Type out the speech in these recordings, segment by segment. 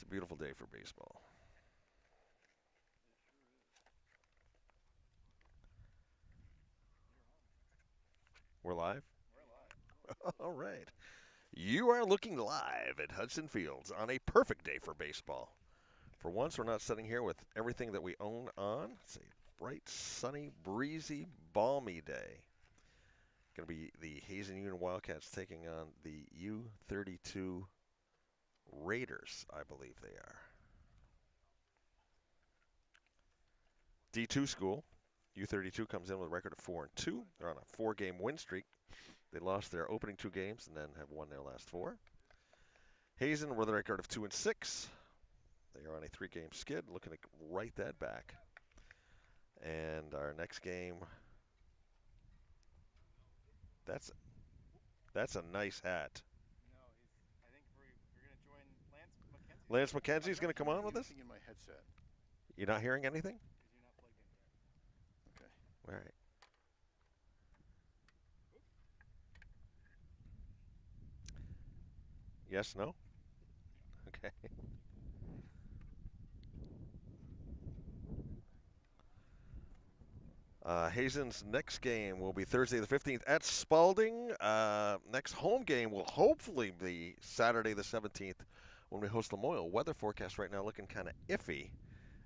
a beautiful day for baseball. We're live? We're live. All right. You are looking live at Hudson Fields on a perfect day for baseball. For once, we're not sitting here with everything that we own on. It's a bright, sunny, breezy, balmy day. Going to be the Hazen Union Wildcats taking on the U-32 Raiders, I believe they are. D2 school. U-32 comes in with a record of 4-2. They're on a 4-game win streak. They lost their opening 2 games and then have won their last 4. Hazen with a record of 2-6. They are on a 3-game skid, looking to right that back. And our next game, that's a nice hat. No, I think we're going to join Lance McKenzie. Lance McKenzie's going to come on with us? In my headset. You're not hearing anything? Because you're not plugged in yet. Okay. All right. Yes, no? Okay. Hazen's next game will be Thursday the 15th at Spalding. Next home game will hopefully be Saturday the 17th when we host Lamoille. Weather forecast right now looking kind of iffy.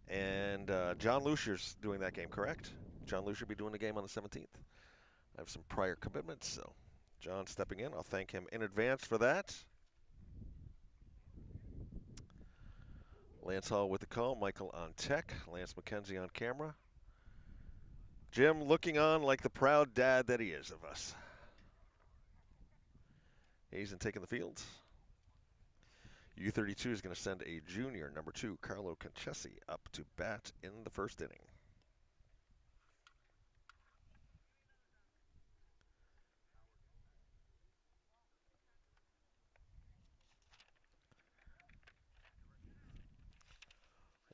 And John Lucia's doing that game, correct? John Lucia will be doing the game on the 17th. I have some prior commitments, so John stepping in. I'll thank him in advance for that. Lance Hall with the call, Michael on tech, Lance McKenzie on camera. Jim looking on like the proud dad that he is of us. Hazen taking the field. U-32 is going to send a junior, number 2, Carlo Concesi, up to bat in the first inning.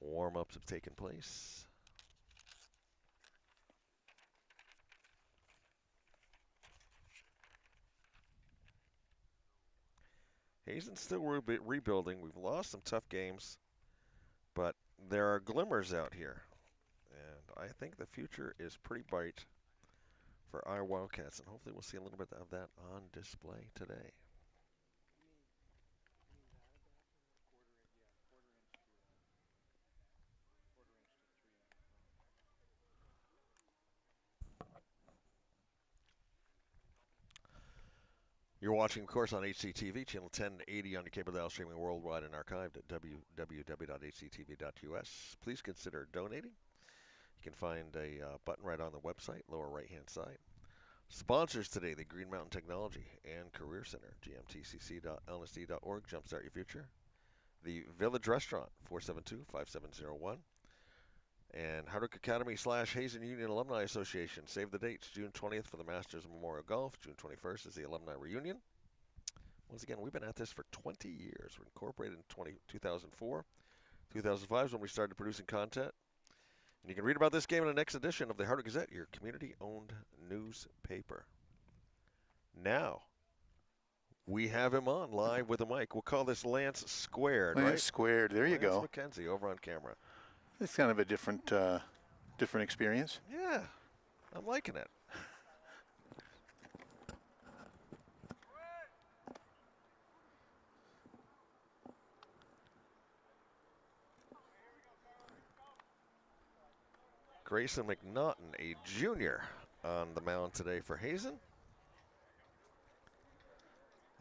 Warm-ups have taken place. Hazen's still rebuilding. We've lost some tough games, but there are glimmers out here. And I think the future is pretty bright for our Wildcats, and hopefully we'll see a little bit of that on display today. You're watching, of course, on HCTV, channel 1080 on your cable dial, streaming worldwide and archived at www.hctv.us. Please consider donating. You can find a button right on the website, lower right-hand side. Sponsors today, the Green Mountain Technology and Career Center, gmtcc.lsd.org, Jumpstart Your Future. The Village Restaurant, 472-5701. And Hardwick Academy / Hazen Union Alumni Association. Save the dates, June 20th for the Masters Memorial Golf. June 21st is the Alumni Reunion. Once again, we've been at this for 20 years. We're incorporated in 2004. 2005 is when we started producing content. And you can read about this game in the next edition of the Hardwick Gazette, your community-owned newspaper. Now, we have him on live with a mic. We'll call this Lance Squared, Lance right? Squared, there you go. Lance McKenzie over on camera. It's kind of a different experience. Yeah, I'm liking it. Grayson McNaughton, a junior, on the mound today for Hazen.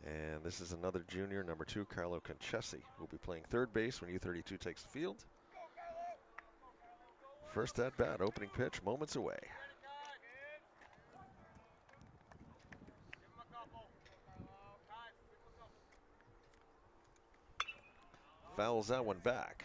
And this is another junior, number 2, Carlo Concesi, who will be playing third base when U-32 takes the field. First at bat, opening pitch, moments away. Fouls that one back.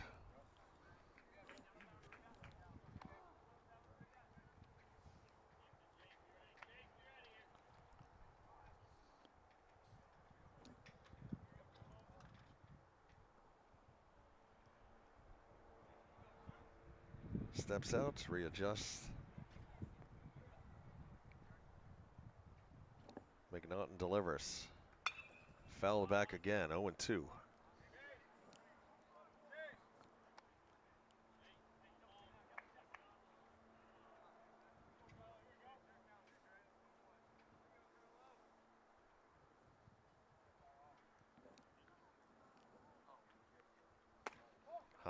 Steps out, readjusts. McNaughton delivers. Foul back again, 0-2.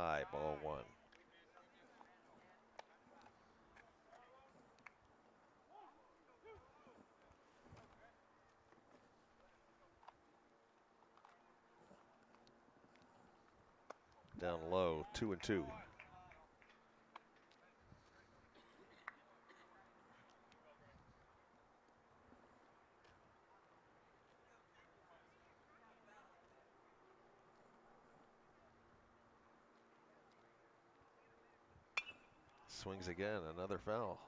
high, ball one. Down low, 2-2. Swings again, another foul.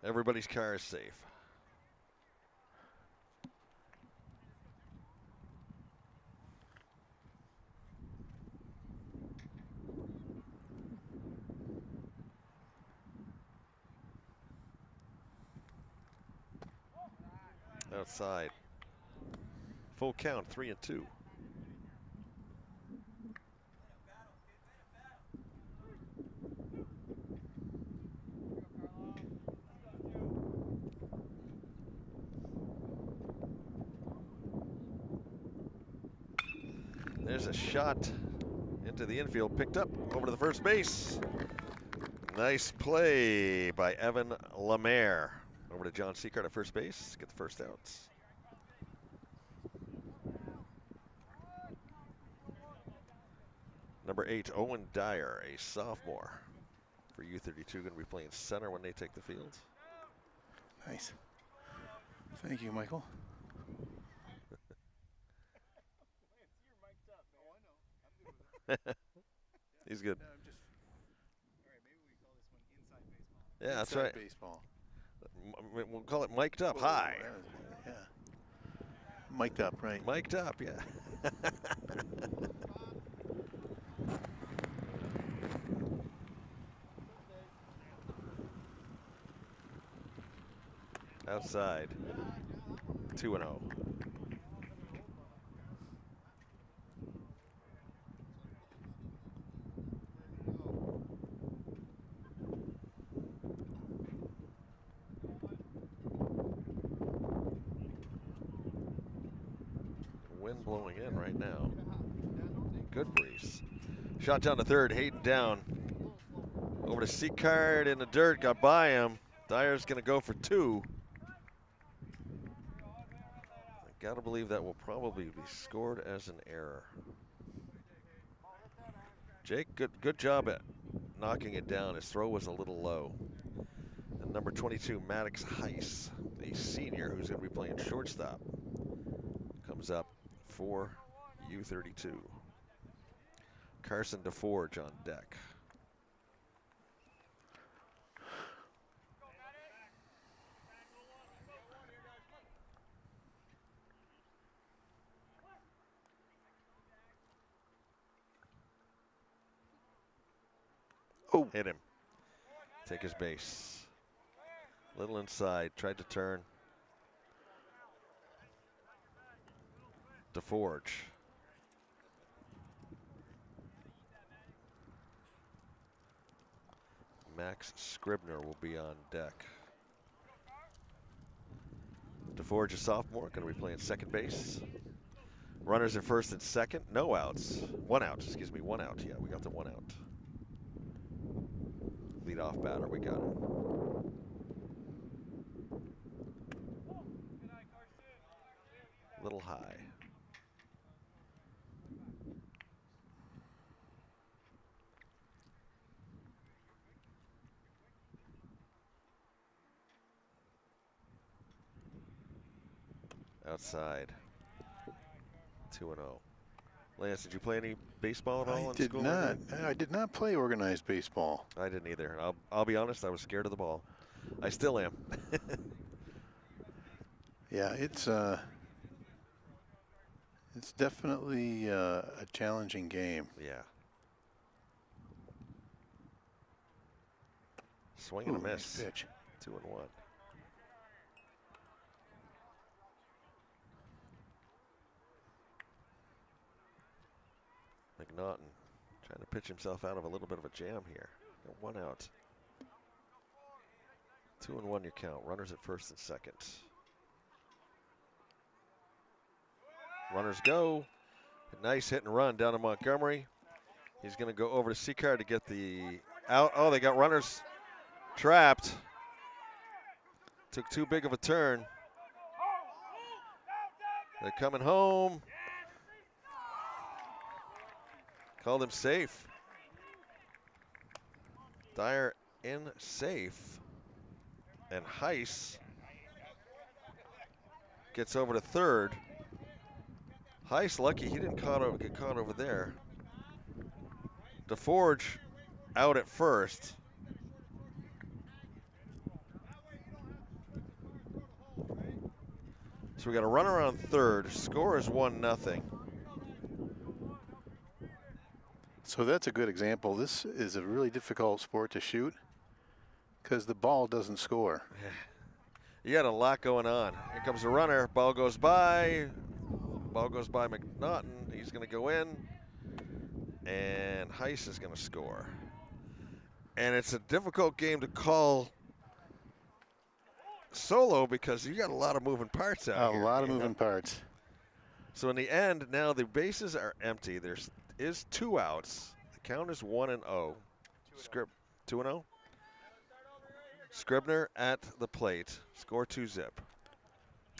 Everybody's car is safe. Outside. Full count, 3-2. There's a shot into the infield, picked up over to the first base. Nice play by Evan Lemaire. Over to John Seacart at first base, get the first outs. Number 8, Owen Dyer, a sophomore for U-32, going to be playing center when they take the field. Nice. Thank you, Michael. He's good. No, I'm just. All right, maybe we call this one inside baseball. Yeah, that's Inside right. Baseball. We'll call it mic'd up Whoa, high. yeah. Mic'd up, right? Mic'd up, yeah. Outside, 2-0. Wind blowing in right now. Good breeze. Shot down to third, Hayden down. Over to Seacard in the dirt, got by him. Dyer's gonna go for 2. I gotta believe that will probably be scored as an error. Jake, good job at knocking it down. His throw was a little low. And number 22, Maddox Heiss, the senior who's gonna be playing shortstop, comes up for U-32. Carson DeForge on deck. Oh, Hit him. Take his base. Little inside, tried to turn. DeForge. Max Scribner will be on deck. DeForge, a sophomore, going to be playing second base. Runners at first and second. No outs. 1 out, excuse me. 1 out. Yeah, we got the 1 out. Lead off batter, we got him. Little high. Outside. 2-0. Lance, did you play any baseball at all in school? I did not play organized baseball. I didn't either. I'll be honest, I was scared of the ball. I still am. Yeah, it's definitely a challenging game. Yeah. Swing and a miss. Nice pitch. 2-1. McNaughton trying to pitch himself out of a little bit of a jam here. Got 1 out. 2-1 your count. Runners at first and second. Runners go. Nice hit and run down to Montgomery. He's going to go over to Seacard to get the out. Oh, they got runners trapped. Took too big of a turn. They're coming home. Called him safe. Dyer in safe. And Heiss gets over to third. Heiss lucky he didn't get caught over there. DeForge out at first. So we got a runner on third. Score is 1-0. So that's a good example. This is a really difficult sport to shoot because the ball doesn't score. You got a lot going on. Here comes the runner. Ball goes by. Ball goes by McNaughton. He's going to go in. And Heiss is going to score. And it's a difficult game to call solo because you got a lot of moving parts out here. A lot of moving parts. So in the end, now the bases are empty. There is 2 outs. The count is 1-0. 2-0. Scribner at the plate. Score 2-zip.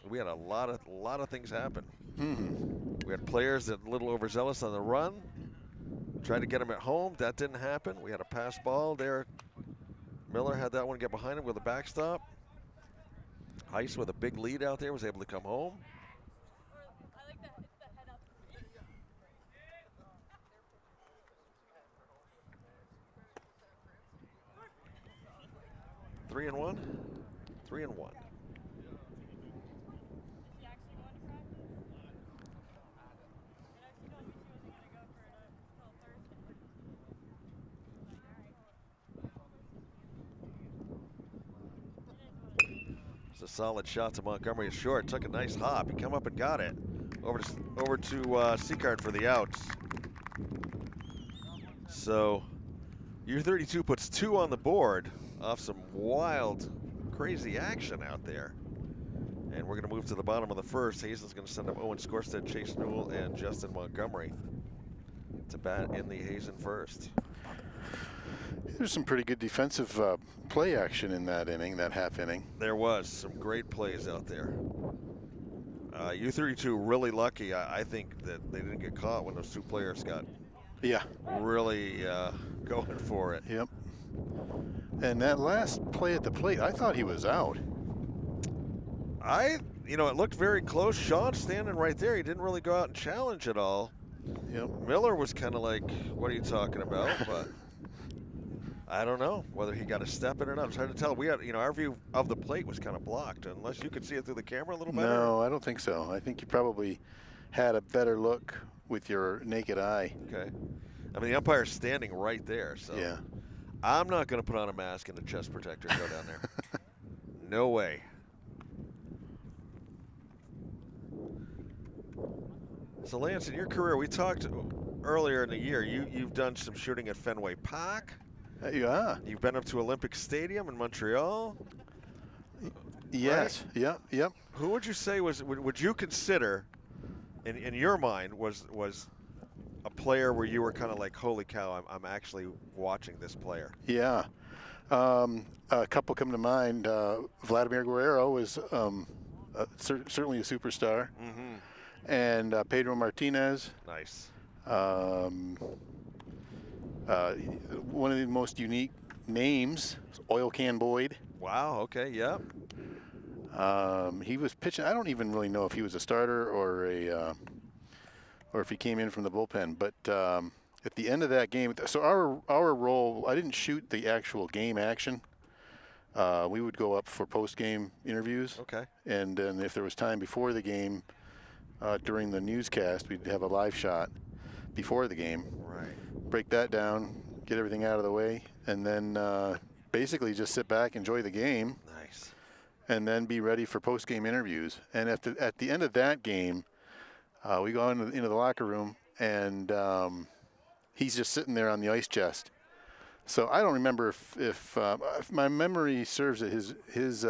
We had a lot of things happen. Mm-hmm. We had players that a little overzealous on the run. Tried to get him at home. That didn't happen. We had a pass ball there. Miller had that one get behind him with a backstop. Heiss with a big lead out there was able to come home. Three and one. It's a solid shot to Montgomery. Is short. Took a nice hop. He come up and got it. Over to Seacard for the outs. So U-32 puts 2 on the board off some wild, crazy action out there. And we're going to move to the bottom of the first. Hazen's going to send up Owen Skorstead, Chase Newell, and Justin Montgomery to bat in the Hazen first. There's some pretty good defensive play action in that inning, that half inning. There was some great plays out there. U-32 really lucky. I think that they didn't get caught when those 2 players got really going for it. Yep. And that last play at the plate, I thought he was out. It looked very close. Sean standing right there. He didn't really go out and challenge at all. Yep. Miller was kind of like, what are you talking about? But I don't know whether he got a step in or not. It's hard to tell. We had, our view of the plate was kind of blocked, unless you could see it through the camera a little better. No, I don't think so. I think you probably had a better look with your naked eye. Okay. I mean, the umpire's standing right there, so Yeah. I'm not going to put on a mask and a chest protector and go down there. No way. So, Lance, in your career, we talked earlier in the year, you've done some shooting at Fenway Park. Yeah. You've been up to Olympic Stadium in Montreal. Yes. Right? Yep. Who would you say would you consider, in your mind, was a player where you were kind of like, holy cow, I'm actually watching this player? Yeah. A couple come to mind. Vladimir Guerrero was certainly a superstar. Mm-hmm. And Pedro Martinez. Nice. One of the most unique names, Oil Can Boyd. Wow, okay, yep. He was pitching. I don't even really know if he was a starter or if he came in from the bullpen. But at the end of that game, so our role, I didn't shoot the actual game action. We would go up for post-game interviews. Okay. And then if there was time before the game, during the newscast, we'd have a live shot before the game. Right. Break that down, get everything out of the way, and then basically just sit back, enjoy the game. Nice. And then be ready for post-game interviews. And at the end of that game, we go into the locker room, and he's just sitting there on the ice chest. So I don't remember if my memory serves that his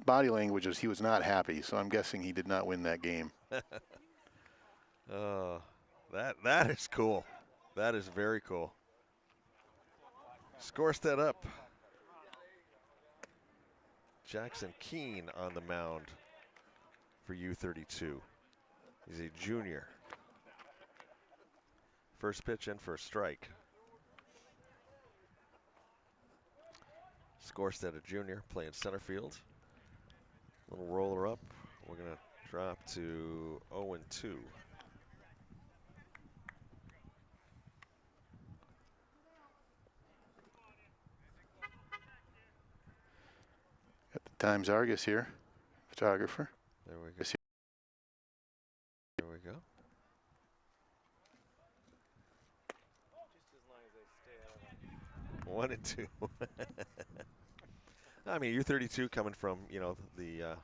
body language was he was not happy. So I'm guessing he did not win that game. That is cool. That is very cool. Scorestead up. Jackson Keene on the mound for U-32. He's a junior. First pitch and first strike. Scorestead, a junior, playing center field. Little roller up. We're going to drop to 0-2. Got the Times Argus here, photographer. There we go. There we go. Just as long as I stay out of it. 1 and 2. I mean, U-32 coming from, the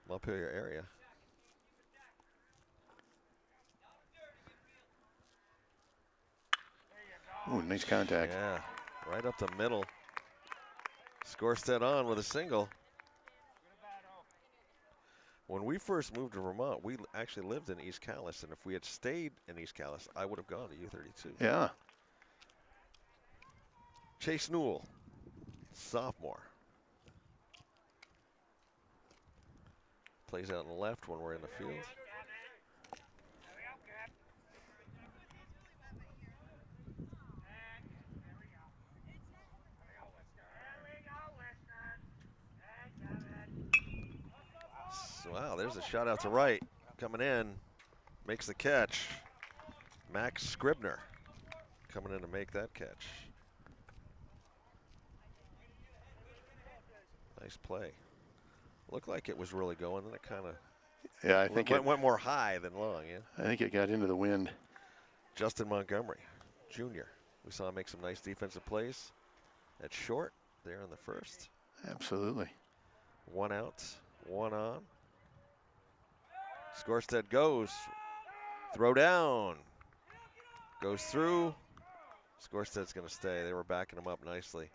Montpelier area. Ooh, nice contact. Yeah, right up the middle. Scorestead on with a single. When we first moved to Vermont, we actually lived in East Calais, and if we had stayed in East Calais, I would have gone to U-32. Yeah. Chase Newell, sophomore. Plays out on the left when we're in the field. Wow, there's a shot out to right. Coming in, makes the catch. Max Scribner coming in to make that catch. Nice play. Looked like it was really going, and it kind of I think went more high than long. Yeah. I think it got into the wind. Justin Montgomery, junior. We saw him make some nice defensive plays at short there in the first. Absolutely. 1 out, 1 on. Scorestead goes. Throw down. Goes through. Scorestead's going to stay. They were backing him up nicely.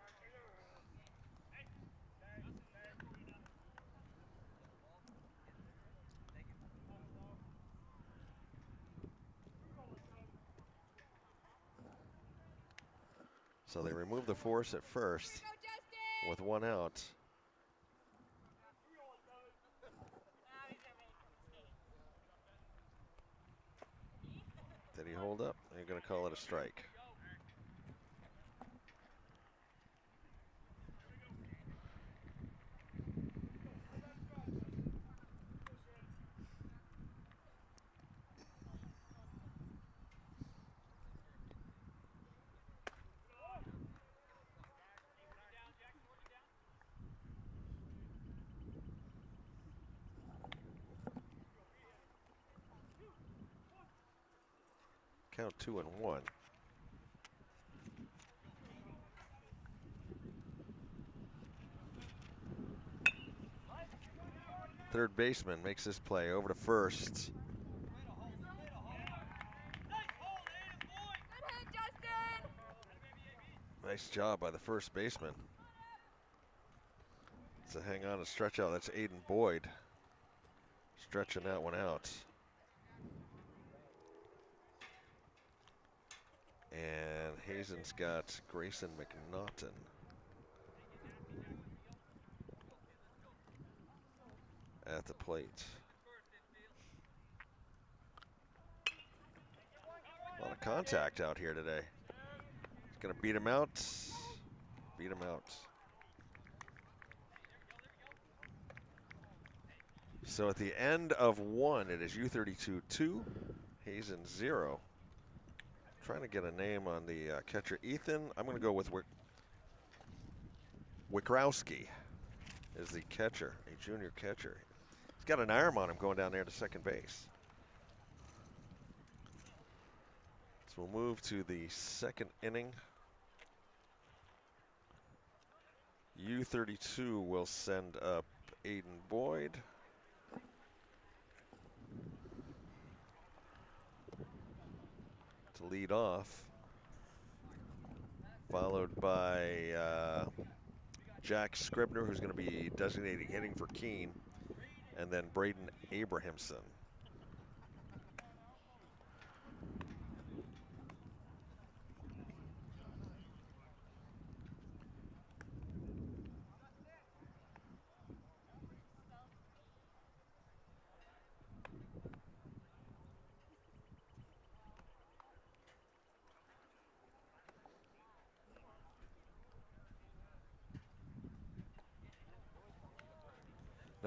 So they remove the force at first with 1 out. Did he hold up? They're going to call it a strike. Count 2-1. Third baseman makes this play over to first. Nice job by the first baseman. To hang on and stretch out. That's Aiden Boyd stretching that one out. And Hazen's got Grayson McNaughton. At the plate. A lot of contact out here today. He's gonna beat him out. Beat him out. So at the end of 1, it is U-32 2, Hazen 0. Trying to get a name on the catcher. Ethan, I'm going to go with Wikrowski is the catcher, a junior catcher. He's got an arm on him going down there to second base. So we'll move to the second inning. U-32 will send up Aiden Boyd. To lead off, followed by Jack Scribner, who's going to be designated hitting for Keene, and then Braden Abrahamson.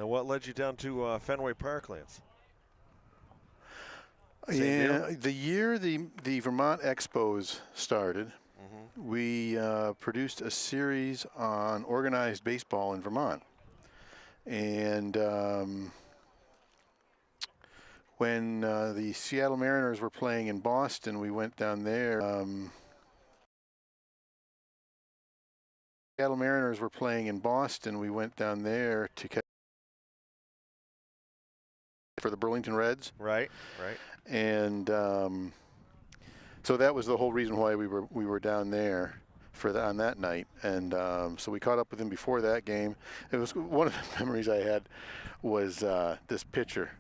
And what led you down to Fenway Park, Lance? Same Yeah, deal? the year the Vermont Expos started, Mm-hmm. we produced a series on organized baseball in Vermont. And when the Seattle Mariners were playing in Boston, we went down there. Seattle Mariners were playing in Boston. We went down there to catch for the Burlington Reds. Right, right. And so that was the whole reason why we were down there for on that night. And so we caught up with him before that game. It was one of the memories I had was this pitcher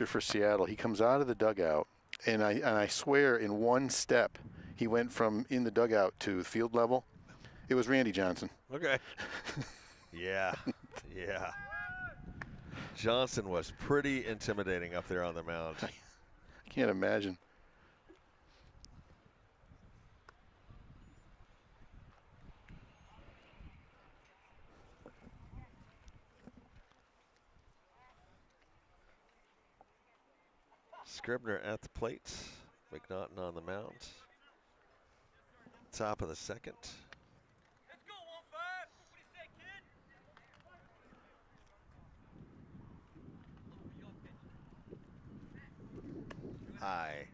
for Seattle. He comes out of the dugout, and I swear in one step he went from in the dugout to field level. It was Randy Johnson. Okay. Yeah, yeah. Johnson was pretty intimidating up there on the mound. I can't imagine. Scribner at the plate. McNaughton on the mound. Top of the second. High.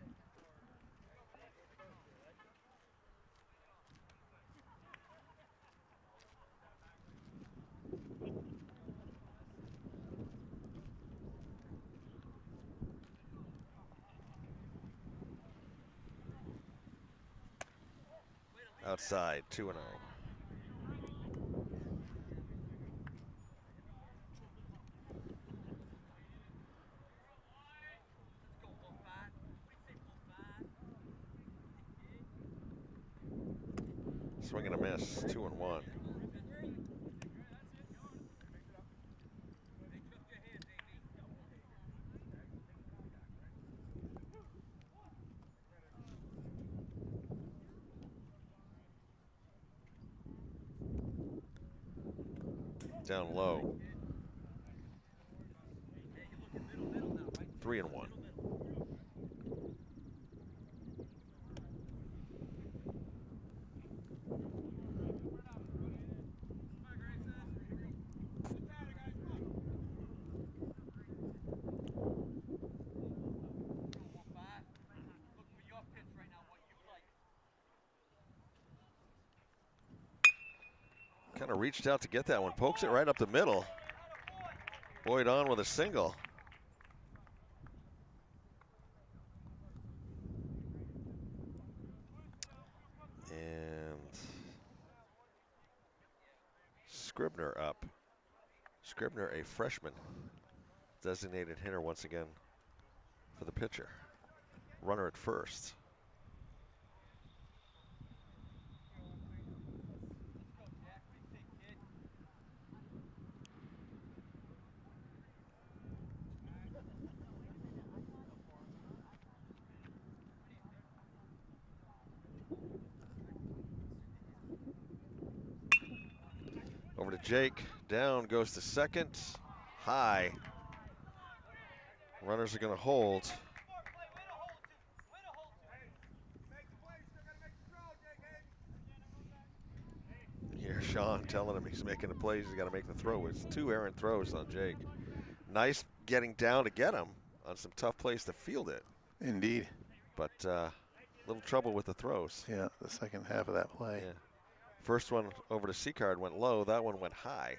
Outside, 2-0. Swing and a miss, 2-1. Down low. 3-1. Kind of reached out to get that one. Pokes it right up the middle. Boyd on with a single. And Scribner up. Scribner, a freshman. Designated hitter once again for the pitcher. Runner at first. Over to Jake. Down goes to second. High. Runners are going to hold. Here, Sean telling him he's making the plays. He's got to make the throw. It's 2 errant throws on Jake. Nice getting down to get him on some tough plays to field it. Indeed. But little trouble with the throws. Yeah, the second half of that play. Yeah. First one over to Seacard went low. That one went high.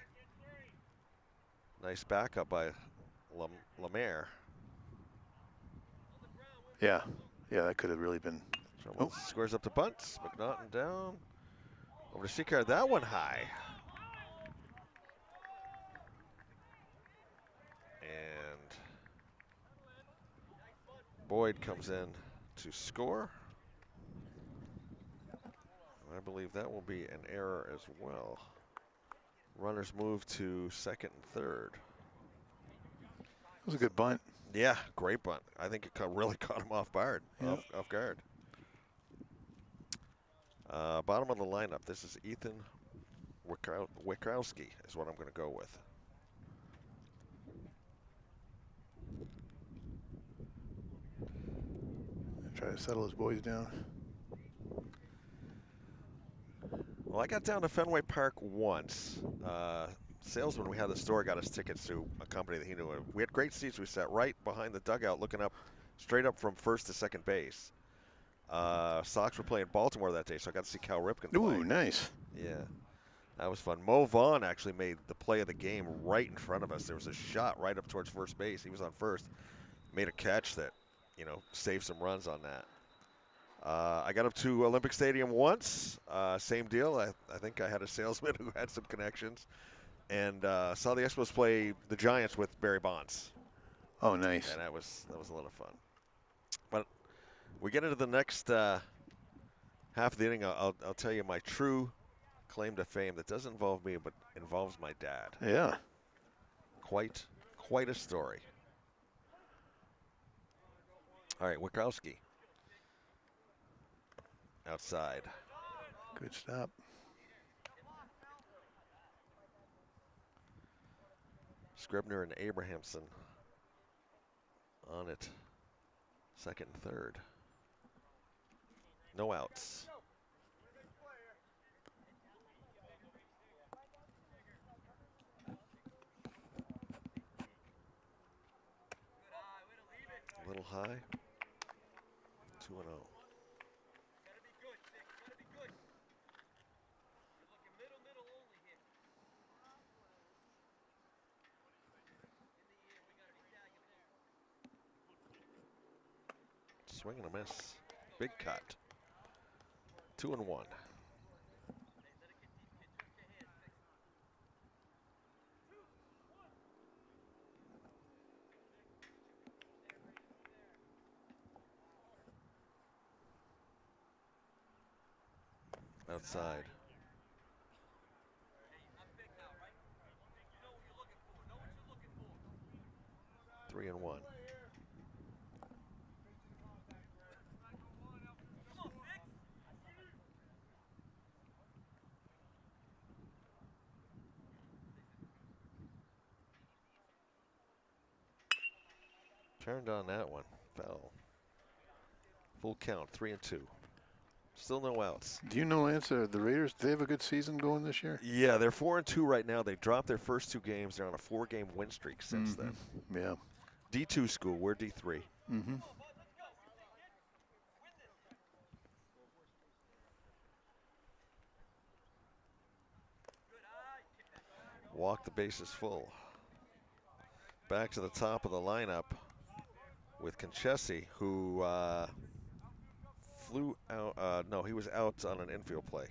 Nice backup by Lemaire. Yeah, that could have really been. So squares up to bunts. McNaughton down. Over to Seacard. That one high. And Boyd comes in to score. I believe that will be an error as well. Runners move to second and third. It was a good bunt. Yeah, great bunt. I think it really caught him off guard. Yep. Off guard. Bottom of the lineup. This is Ethan Wikrowski is what I'm going to go with. Try to settle his boys down. Well, I got down to Fenway Park once. Salesman we had at the store got us tickets to a company that he knew. We had great seats. We sat right behind the dugout looking up, straight up from first to second base. Sox were playing Baltimore that day, so I got to see Cal Ripken play. Ooh, nice. Yeah, that was fun. Mo Vaughn actually made the play of the game right in front of us. There was a shot right up towards first base. He was on first, made a catch that, saved some runs on that. I got up to Olympic Stadium once. Same deal. I think I had a salesman who had some connections, and saw the Expos play the Giants with Barry Bonds. Oh, nice. And that was a lot of fun. But we get into the next half of the inning. I'll tell you my true claim to fame that doesn't involve me, but involves my dad. Yeah. Quite a story. All right, Wikowski. Outside. Good stop. Scribner and Abrahamson on it. Second and third. No outs. A little high. 2-0. Swing and a miss. Big cut. 2-1. Outside. 3-1. Turned on that one. Fell. Full count. 3-2. Still no outs. Do you know, Lance, the Raiders, do they have a good season going this year? Yeah, they're 4-2 right now. They dropped their first 2 games. They're on a 4-game win streak since then. Yeah. D2 school. We're D3. Mm-hmm. Walk the bases full. Back to the top of the lineup with Conchesi, who flew out. No, he was out on an infield play.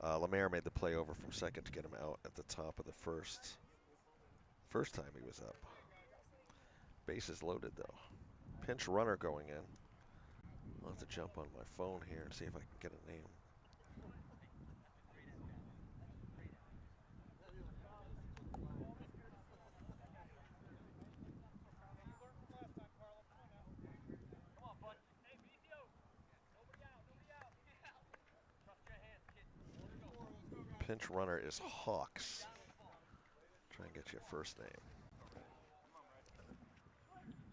Lemaire made the play over from second to get him out at the top of the first. First time he was up. Bases loaded, though. Pinch runner going in. I'll have to jump on my phone here and see if I can get a name. Pinch runner is Hawks. Try and get you a first name.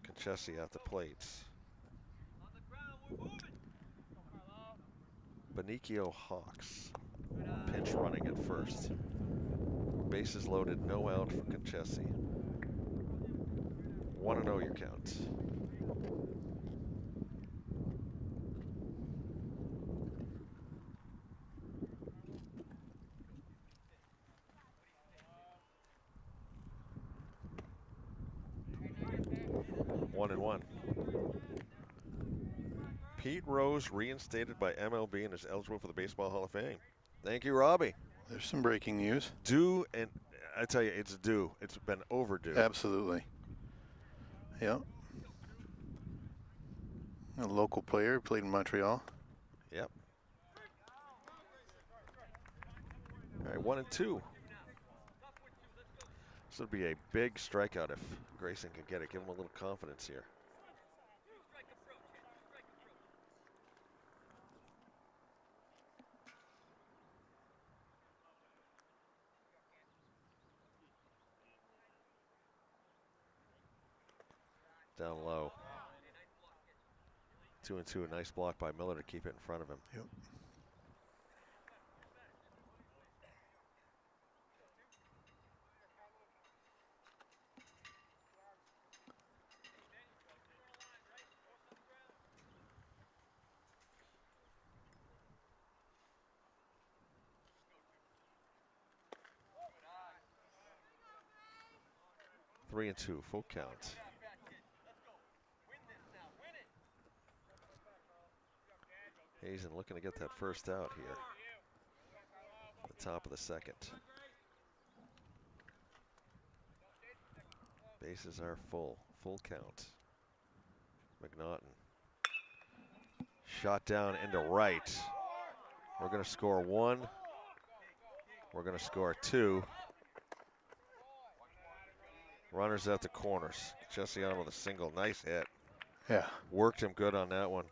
Conchesi at the plates. Benicio Hawks. Pinch running at first. Bases loaded, no out for Conchesi. 1-0 your count. One and one. Pete Rose reinstated by MLB and is eligible for the Baseball Hall of Fame. Thank you, Robbie. There's some breaking news. Due, and I tell you, it's due. It's been overdue. Absolutely. Yeah. A local player, played in Montreal. Yep. All right, 1 and 2. This would be a big strikeout if Grayson can get it. Give him a little confidence here. Down low. 2-2. Nice block by Miller to keep it in front of him. Yep. Three and two, full count. Hazen looking to get that first out here. The top of the second. Bases are full count. McNaughton. Shot down into right. We're going to score one. We're going to score two. Runners at the corners. Jesse on with a single. Nice hit. Yeah. Worked him good on that one.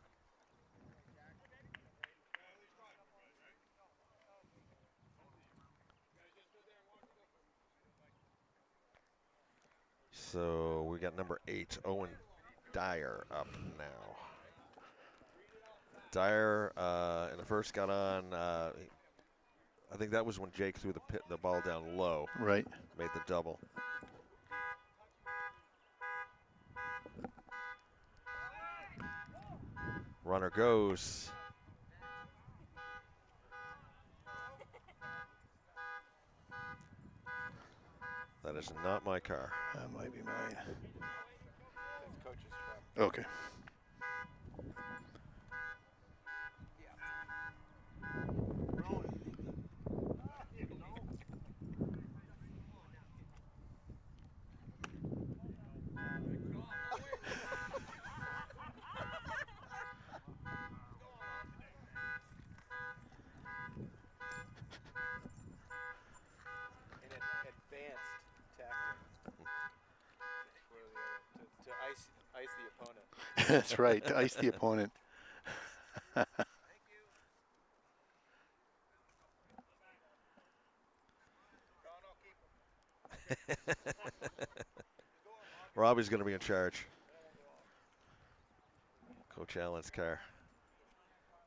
So we got number 8, Owen Dyer, up now. Dyer in the first got on. I think that was when Jake threw the ball down low. Right. Made the double. Runner goes. That is not my car. That might be mine. That's coach's truck. Okay. Ice the opponent. That's right. To ice the opponent. Robbie's going to be in charge. Coach Allen's car.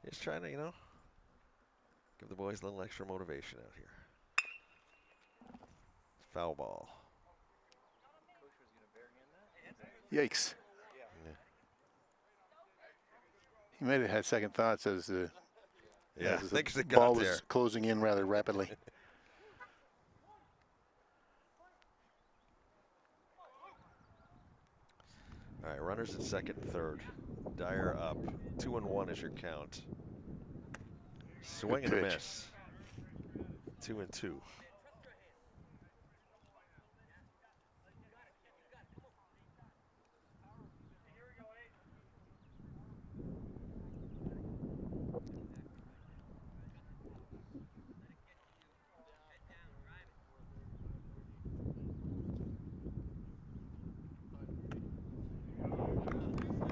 He's trying to, give the boys a little extra motivation out here. Foul ball. Yikes. He might have had second thoughts as the Things that ball got there. was closing in rather rapidly. All right, runners at second and third. Dyer up. 2-1 is your count. Swing and a pitch. miss. 2-2.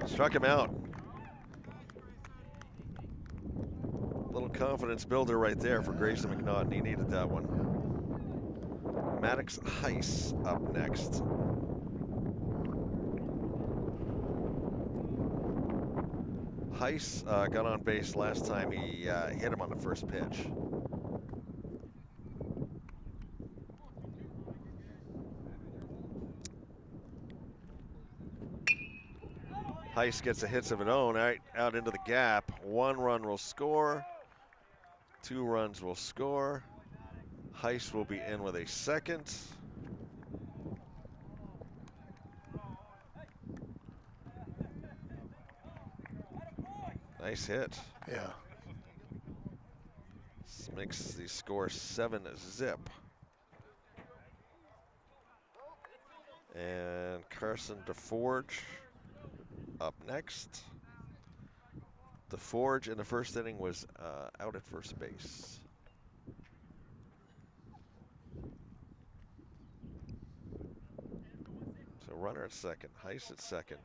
Struck him out. Little confidence builder right there for Grayson McNaughton. He needed that one. Maddox Heiss up next. Heiss got on base last time he hit him on the first pitch. Heiss gets the hits of his own out into the gap. 1 run will score. 2 runs will score. Heiss will be in with a second. Nice hit. Yeah. This makes the score 7-zip. And Carson DeForge up next. DeForge in the first inning was out at first base. So runner at second, Heiss at second.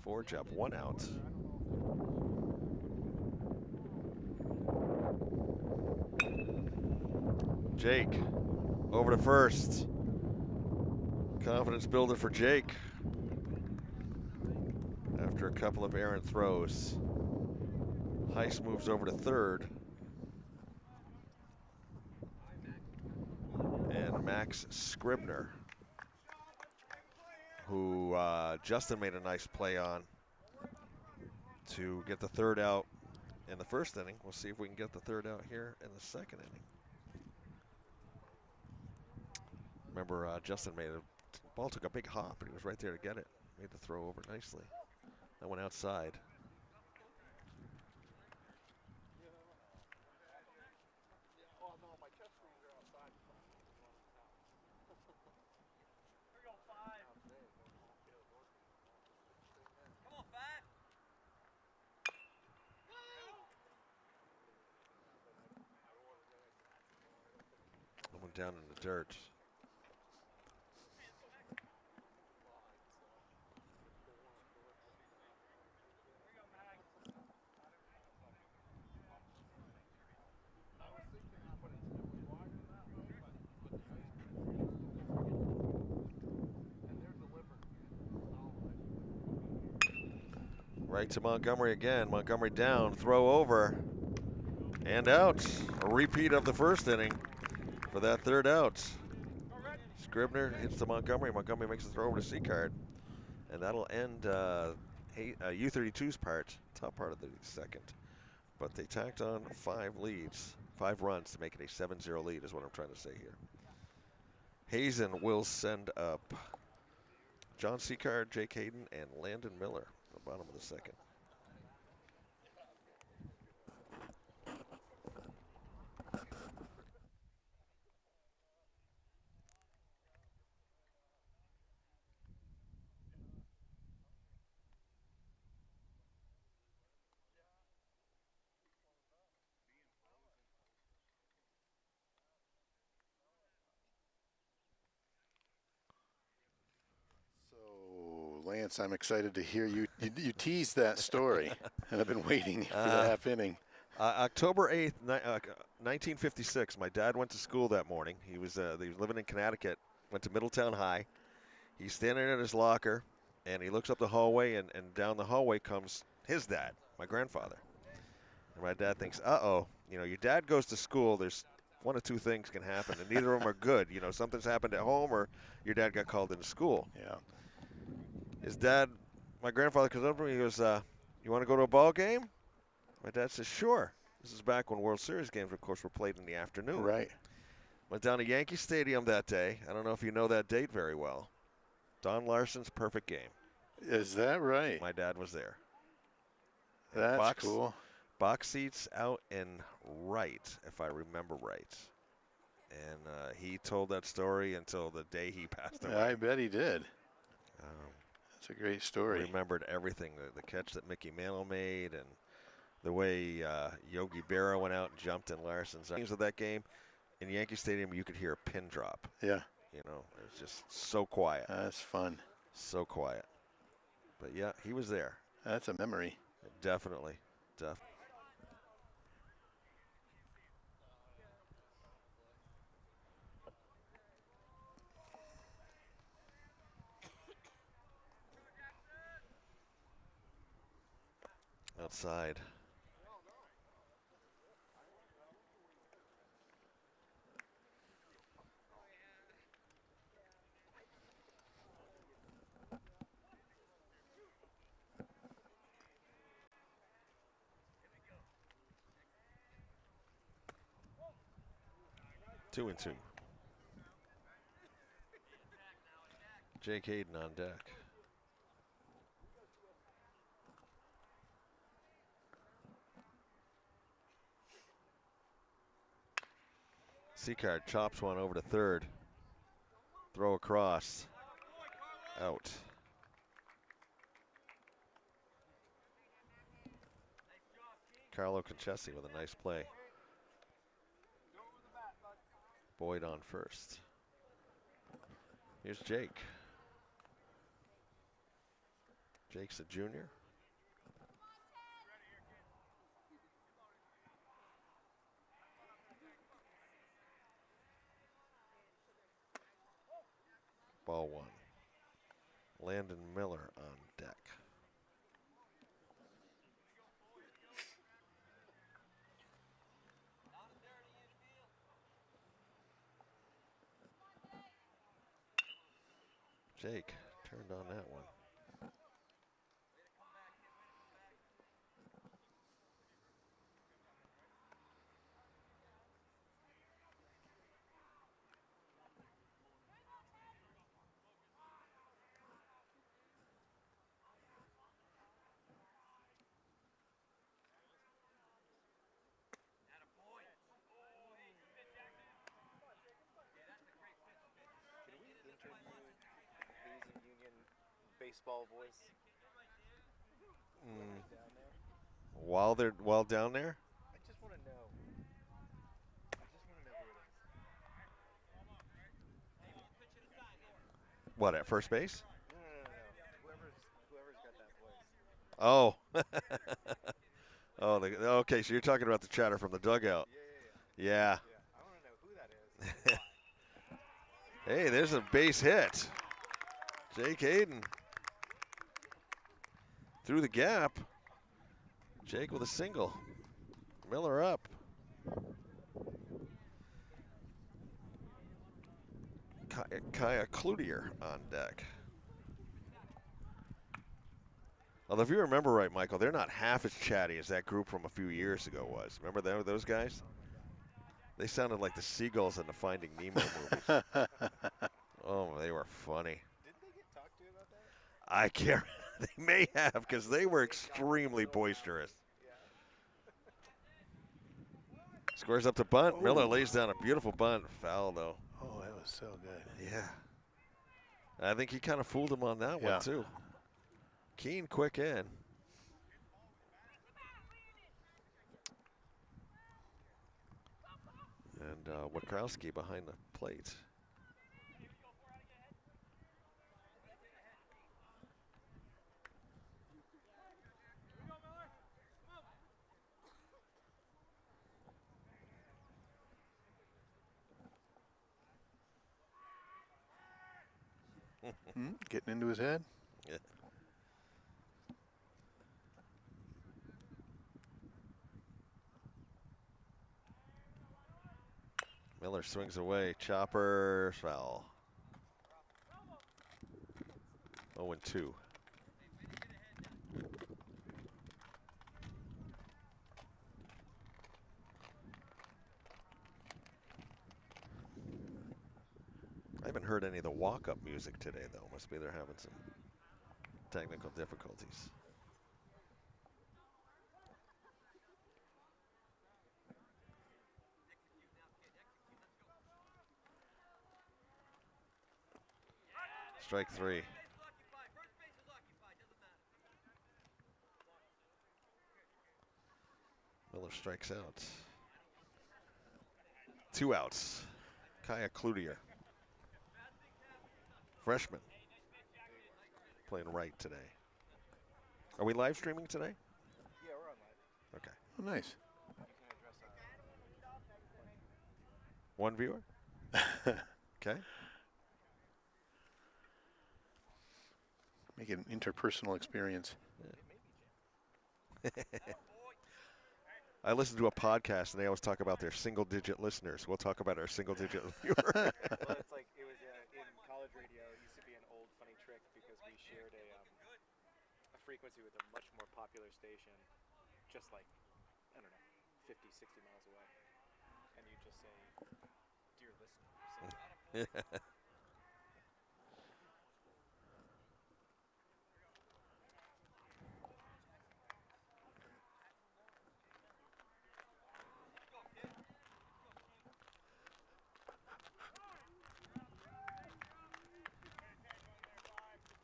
DeForge up, 1 out. Jake over to first. Confidence builder for Jake. after a couple of errant throws. Heiss moves over to third. And Max Scribner, who Justin made a nice play on to get the third out in the first inning. We'll see if we can get the third out here in the second inning. Remember, Justin made ball took a big hop, and he was right there to get it. Made the throw over nicely. That went outside. That went down in the dirt. Right to Montgomery again. Montgomery down, throw over, and out. A repeat of the first inning for that third out. Scribner hits to Montgomery. Montgomery makes the throw over to Seacard. And that'll end U-32's top part of the second. But they tacked on 5 runs to make it a 7-0 lead is what I'm trying to say here. Hazen will send up John Seacard, Jake Hayden, and Landon Miller at the bottom of the second. Lance, I'm excited to hear you teased that story, and I've been waiting for the half inning. October 8th, 1956, my dad went to school that morning. He was living in Connecticut, went to Middletown High. He's standing in his locker, and he looks up the hallway, and down the hallway comes his dad, my grandfather. And my dad thinks, uh-oh, your dad goes to school, there's one of two things can happen, and neither of them are good. Something's happened at home, or your dad got called into school. Yeah. His dad, my grandfather comes up to me, he goes, you want to go to a ball game? My dad says, sure. This is back when World Series games, of course, were played in the afternoon. Right. Went down to Yankee Stadium that day. I don't know if you know that date very well. Don Larson's perfect game. Is that right? My dad was there. That's cool. Box seats out in right, if I remember right. And he told that story until the day he passed away. I bet he did. That's a great story. Remembered everything, the catch that Mickey Mantle made, and the way Yogi Berra went out and jumped in Larson's arms of that game. In Yankee Stadium, you could hear a pin drop. Yeah. It was just so quiet. That's fun. So quiet. But yeah, he was there. That's a memory. Definitely. Outside. Two and two. Jake Hayden on deck. Seacard chops one over to third. Throw across. Out. Carlo Conchesi with a nice play. Boyd on first. Here's Jake. Jake's a junior. Ball one. Landon Miller on deck. Jake turned on that one. Can we interview Hazen Union baseball voice Mm. down there? While down there? I just want to know. I just want to know who it is. What, at first base? No, no, no, no. Whoever's got that voice. Oh. Oh, okay, so you're talking about the chatter from the dugout. Yeah. Yeah. I want to know who that is. And why. Hey, there's a base hit. Jake Hazen through the gap. Jake with a single. Miller up. Kaya Cloutier on deck. Although if you remember right, Michael, they're not half as chatty as that group from a few years ago was. Remember those guys? They sounded like the seagulls in the Finding Nemo movies. Oh, they were funny. Did they get talked to about that? I can't. They may have, because they were extremely boisterous. Squares up to bunt. Oh. Miller lays down a beautiful bunt. Foul, though. Oh, that was so good. Yeah. I think he kind of fooled him on that one, too. Keen, quick in. And Wakrowski behind the plate. Getting into his head. Yeah. Miller swings away. Chopper, foul. 0-2. I haven't heard any of the walk-up music today, though. Must be they're having some technical difficulties. Strike three. Miller strikes out. 2 outs. Kaya Cloutier. Freshman. Playing right today. Are we live streaming today? Yeah, we're on live. Okay. Oh, nice. You can address One viewer? Okay. Make it an interpersonal experience. I listen to a podcast and they always talk about their single-digit listeners. We'll talk about our single-digit viewer. Well, it's like it was in college radio. It used to be an old funny trick because we shared a frequency with a much more popular station, just like I don't know, 50, 60 miles away, and you just say, "Dear listener."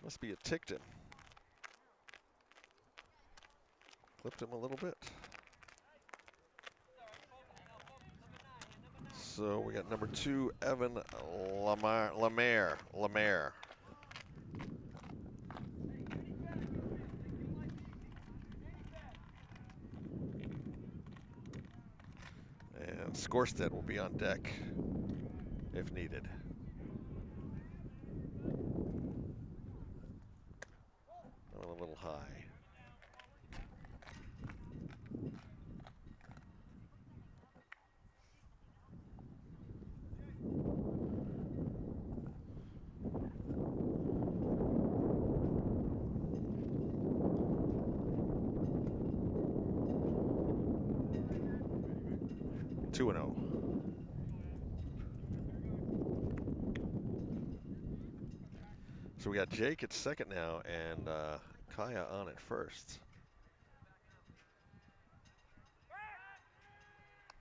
Must be a Ticton. Clipped him a little bit. So we got number 2, Evan Lemaire. And Skorstedt will be on deck if needed. A little high. 2-0. So we got Jake at second now, and Kaya on at first.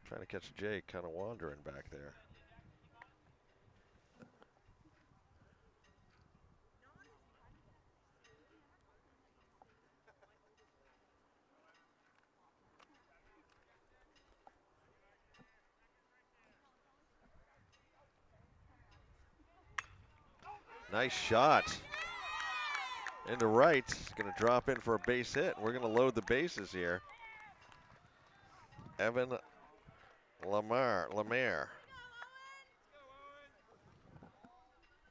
Trying to catch Jake kind of wandering back there. Nice shot. Into right. Going to drop in for a base hit. We're going to load the bases here. Evan Lemaire.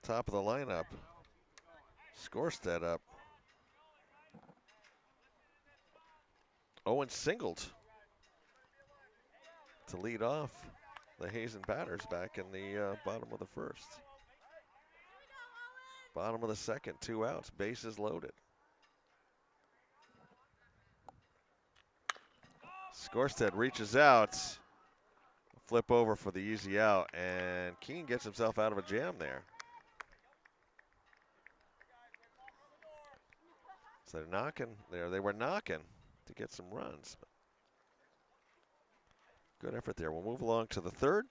Top of the lineup. Scorstead up. Owen singled to lead off the Hazen batters back in the bottom of the first. Bottom of the second, 2 outs, bases loaded. Scorstead reaches out. Flip over for the easy out, and Keene gets himself out of a jam there. So they're knocking there. They were knocking to get some runs. Good effort there. We'll move along to the third.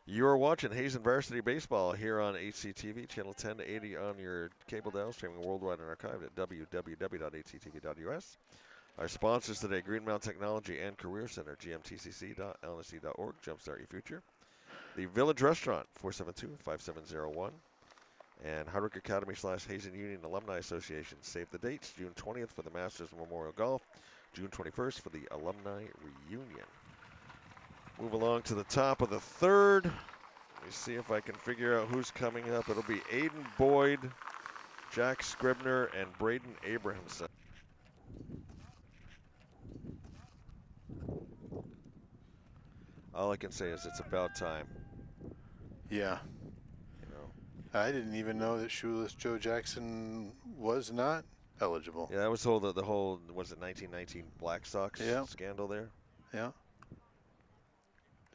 You're watching Hazen Varsity Baseball here on HCTV, channel 1080 on your cable dial, streaming worldwide and archived at www.hctv.us. Our sponsors today, Green Mountain Technology and Career Center, gmtcc.lnsd.org, Jumpstart Your Future. The Village Restaurant, 472-5701. And Hardwick Academy / Hazen Union Alumni Association. Save the dates, June 20th for the Masters Memorial Golf, June 21st for the Alumni Reunion. Move along to the top of the third. Let me see if I can figure out who's coming up. It'll be Aiden Boyd, Jack Scribner, and Braden Abrahamson. All I can say is it's about time. Yeah. You know. I didn't even know that Shoeless Joe Jackson was not eligible. Yeah, that was the whole was it 1919 Black Sox scandal there? Yeah.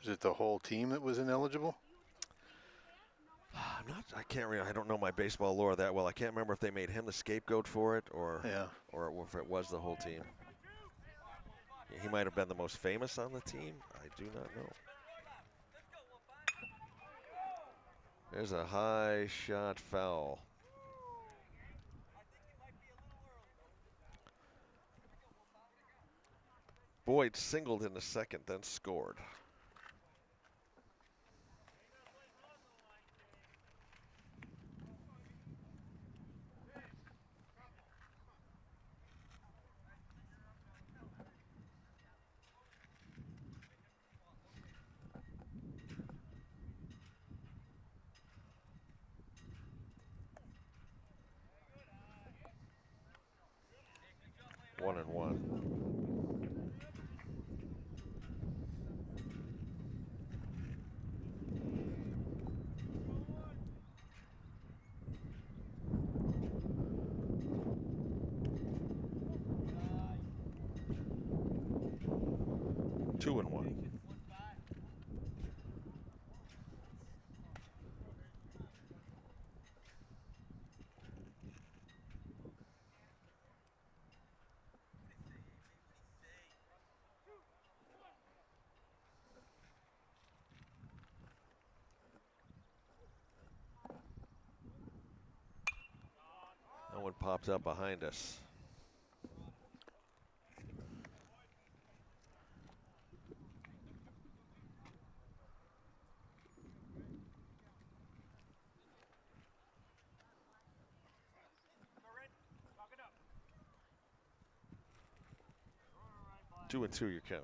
Is it the whole team that was ineligible? I can't remember. I don't know my baseball lore that well. I can't remember if they made him the scapegoat for it or if it was the whole team. Yeah, he might have been the most famous on the team. I do not know. There's a high shot foul. Boyd singled in the second, then scored. One and one. Two and one. That one popped up behind us. Two and two, your count.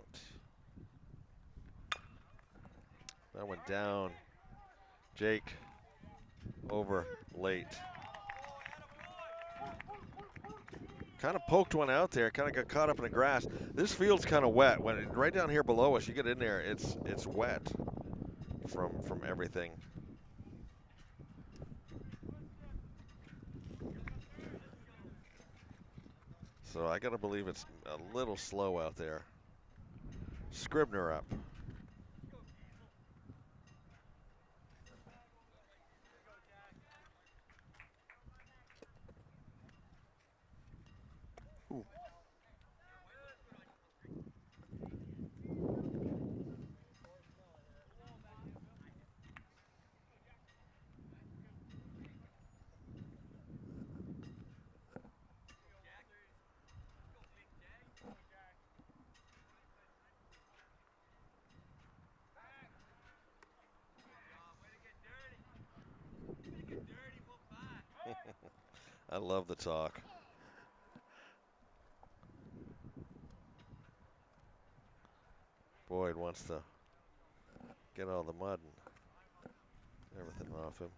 That one down. Jake over late. Kind of poked one out there, kind of got caught up in the grass. This field's kind of wet. When right down here below us, you get in there, it's wet from everything. So I gotta believe it's a little slow out there. Scribner up. I love the talk. Boyd wants to get all the mud and everything off him.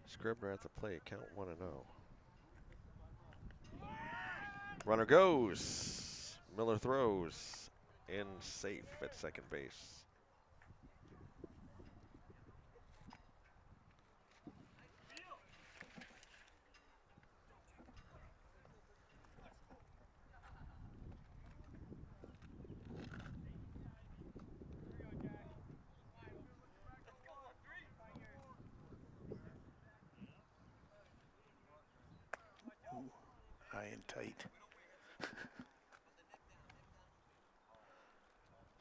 Scribner at the plate, count 1-0. Runner goes. Miller throws. In safe at second base. High and tight.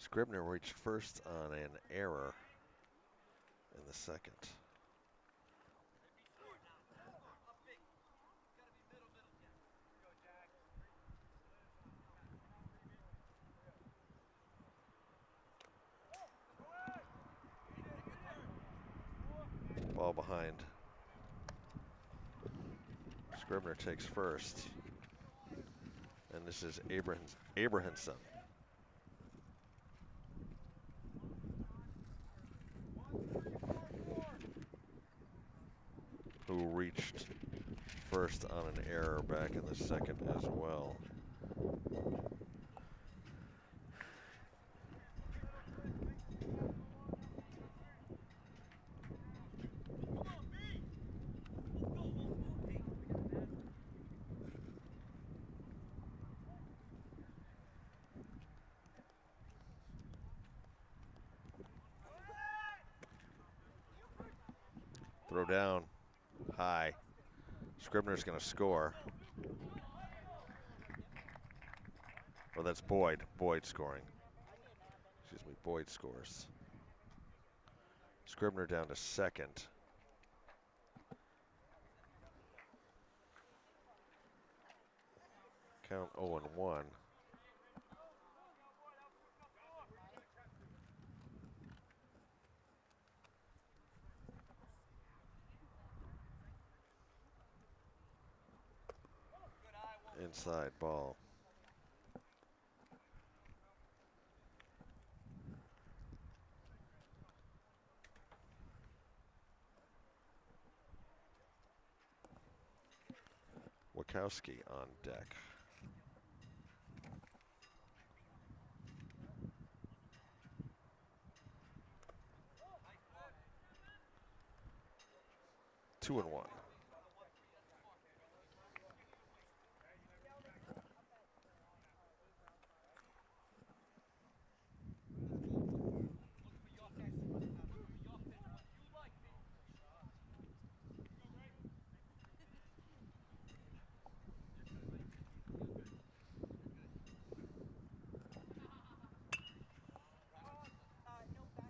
Scribner reached first on an error in the second. Ball behind. Scribner takes first. And this is Abrahamson. Who reached first on an error back in the second as well. Throw down, high. Scribner's gonna score. Oh, that's Boyd. Boyd scoring. Excuse me, Boyd scores. Scribner down to second. Count 0-1. Inside ball. Wachowski on deck. Two and one.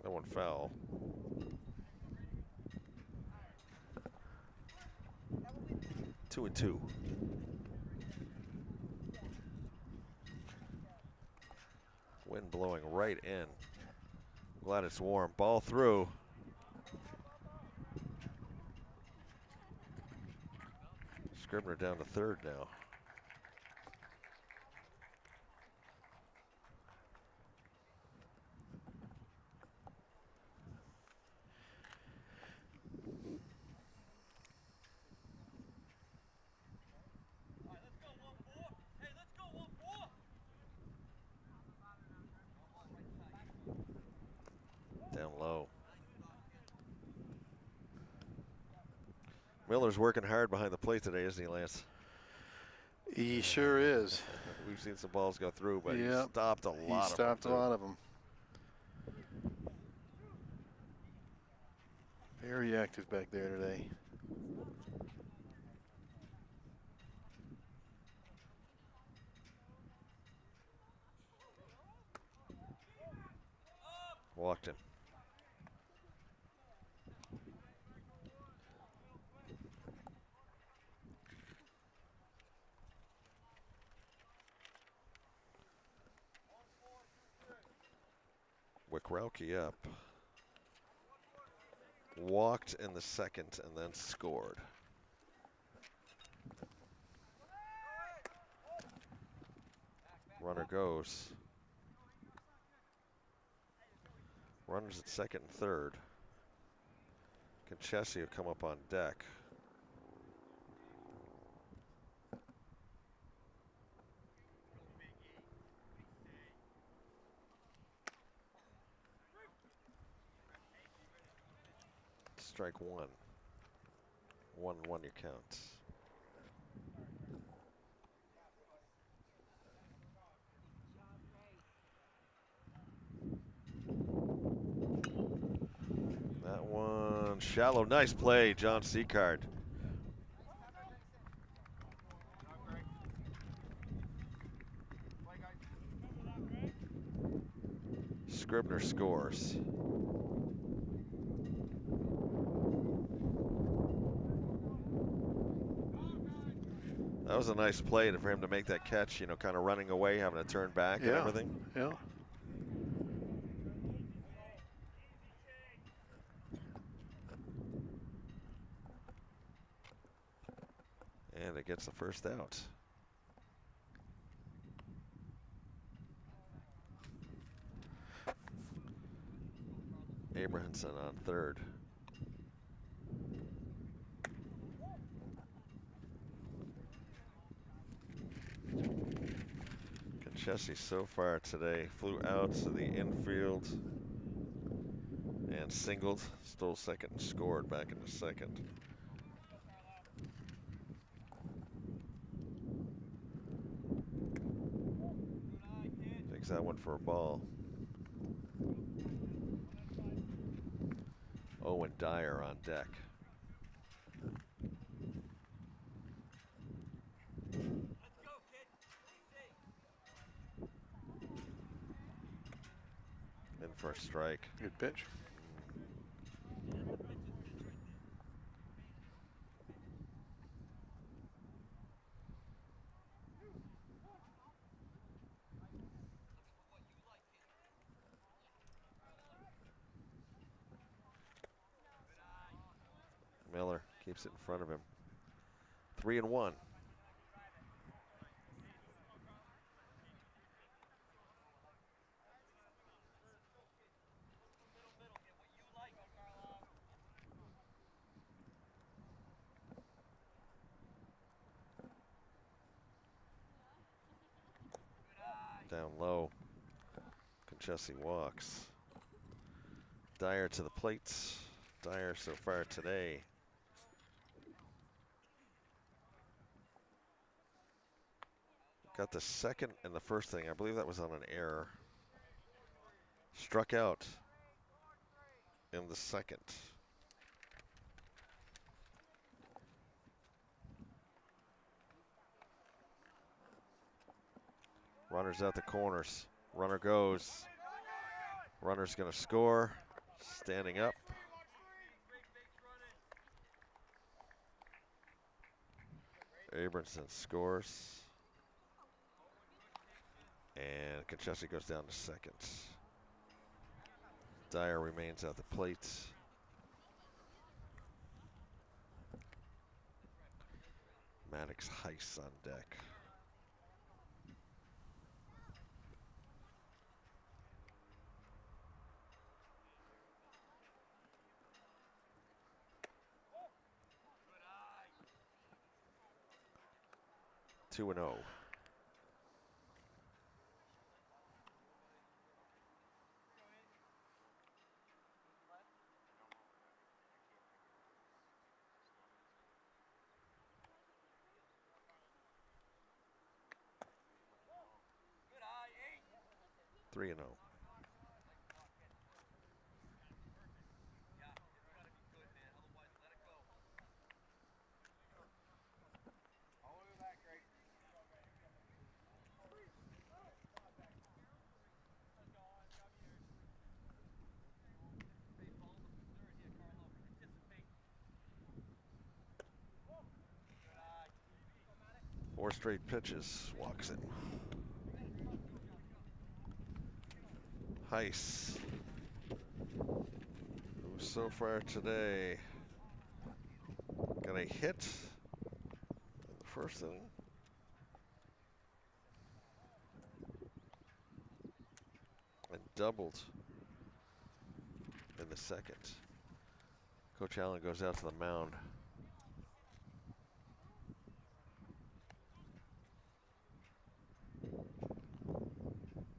That one fell. Two and two. Wind blowing right in. Glad it's warm. Ball through. Scribner down to third now. Down low. Miller's working hard behind the plate today, isn't he, Lance? He sure is. We've seen some balls go through, but Yep. he stopped a lot of them. He stopped a lot of them. Very active back there today. Walked him. Rauke up. Walked in the second and then scored. Runner goes. Runners at second and third. Conchesi will come up on deck. Strike one. 1-1 your counts. That one shallow. Nice play, John Seacard. Scribner scores. That was a nice play for him to make that catch, you know, kind of running away, having to turn back and everything. Yeah. And it gets the first out. Abrahamson on third. Conchesi so far today flew out to the infield and singled, stole second and scored back in the second. Takes that one for a ball. Owen Dyer on deck. In for a strike. Good pitch. Miller keeps it in front of him. 3-1. Down low. Conchesi walks. Dyer to the plate. Dyer so far today. Got the second and the first thing. I believe that was on an error. Struck out in the second. Runners at the corners. Runner goes. Runner's going to score. Standing up. Abramson scores. And Conchesi goes down to second. Dyer remains at the plate. Maddox Heiss on deck. Two and 0. Three and 0. Four straight pitches. Walks it. Heiss so far today. Got a hit in the first inning. And doubled in the second. Coach Allen goes out to the mound.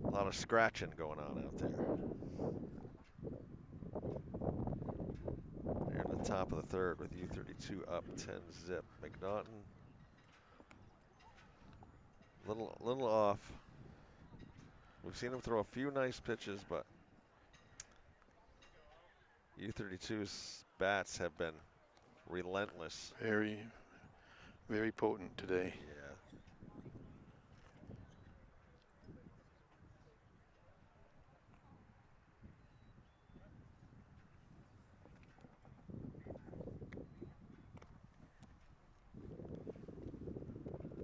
A lot of scratching going on out there. They're in the top of the third with U-32 up 10-zip. McNaughton, little off. We've seen him throw a few nice pitches, but U-32's bats have been relentless. Very, very potent today. Yeah.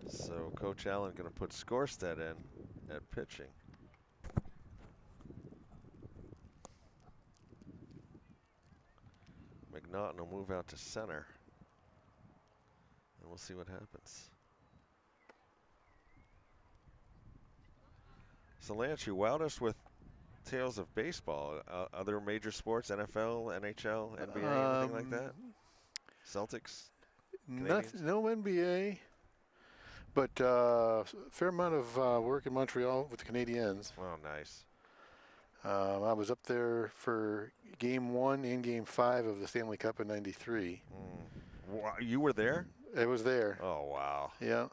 So Coach Allen going to put Skorstedt in at pitching. McNaughton will move out to center. And we'll see what happens. So Lance, you wowed us with tales of baseball. Other major sports, NFL, NHL, NBA, anything like that? Celtics? No NBA, but fair amount of work in Montreal with the Canadiens. Oh, nice. I was up there for Game 1 and Game 5 of the Stanley Cup in '93. Wow, you were there? I was there. Oh, wow. Yeah.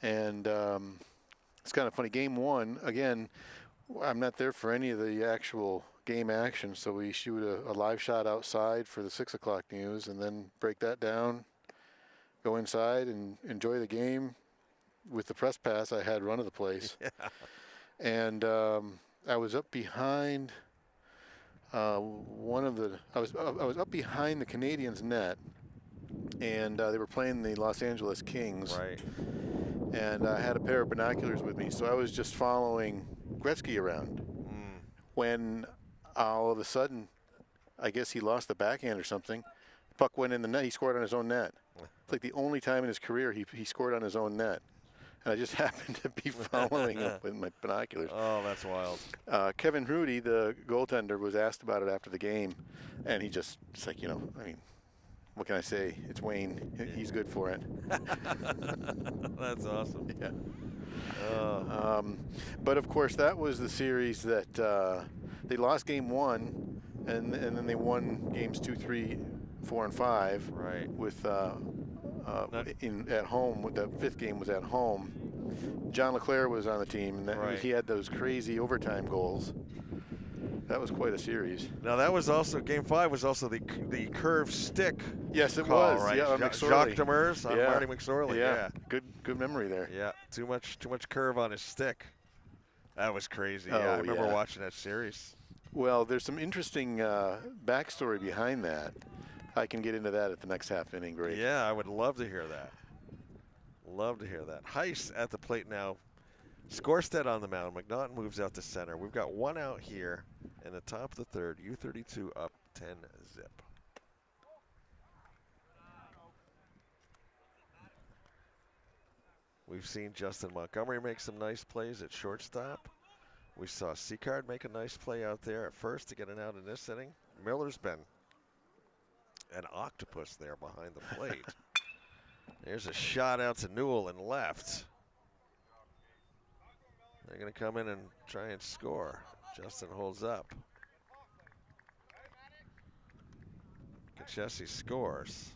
And it's kind of funny. Game 1, again, I'm not there for any of the actual game action, so we shoot a live shot outside for the 6 o'clock news and then break that down, go inside and enjoy the game. With the press pass, I had run of the place. Yeah. And I was up behind I was up behind the Canadiens' net, and they were playing the Los Angeles Kings. Right. And I had a pair of binoculars with me, so I was just following Gretzky around. When all of a sudden, I guess he lost the backhand or something. Puck went in the net. He scored on his own net. It's like the only time in his career he scored on his own net. And I just happened to be following him with my binoculars. Oh, that's wild. Kevin Hrudey, the goaltender, was asked about it after the game, and he just, it's like, I mean, what can I say? It's Wayne. He's good for it. That's awesome. Yeah. Oh. But of course, that was the series that they lost Game 1, and then they won Games 2, 3, 4, and 5. Right. With at home. The 5th game was at home. John LeClair was on the team, and he had those crazy overtime goals. That was quite a series. Now that was also Game 5 was also the curved stick. Yes, it call, was. Right? Yeah, Jacques Demers on Marty McSorley. Yeah. Good memory there. Yeah. Too much curve on his stick. That was crazy. Oh, yeah, I remember watching that series. Well, there's some interesting backstory behind that. I can get into that at the next half inning break. Yeah, I would love to hear that. Love to hear that. Heiss at the plate now. Skorstedt on the mound. McNaughton moves out to center. We've got one out here in the top of the third. U-32 up 10-zip. We've seen Justin Montgomery make some nice plays at shortstop. We saw Seacard make a nice play out there at first to get an out in this inning. Miller's been an octopus there behind the plate. There's a shot out to Newell and left. They're going to come in and try and score. Justin holds up. Kachesi scores.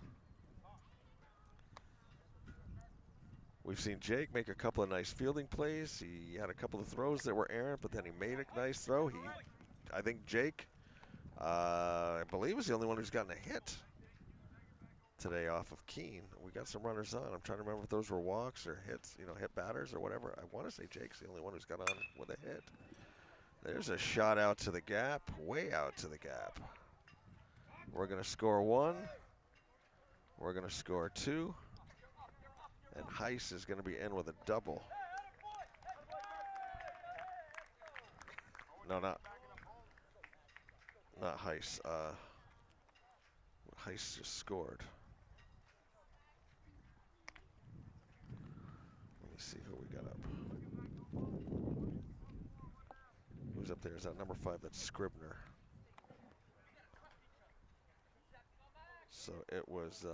We've seen Jake make a couple of nice fielding plays. He had a couple of throws that were errant, but then he made a nice throw. I think Jake, I believe, is the only one who's gotten a hit today off of Keene. We got some runners on. I'm trying to remember if those were walks or hits, hit batters or whatever. I want to say Jake's the only one who's got on with a hit. There's a shot out to the gap, way out to the gap. We're going to score 1. We're going to score 2. And Heiss is going to be in with a double. No, not Heiss. Heist just scored. Let me see who we got up. Who's up there? Is that number 5? That's Scribner. So it was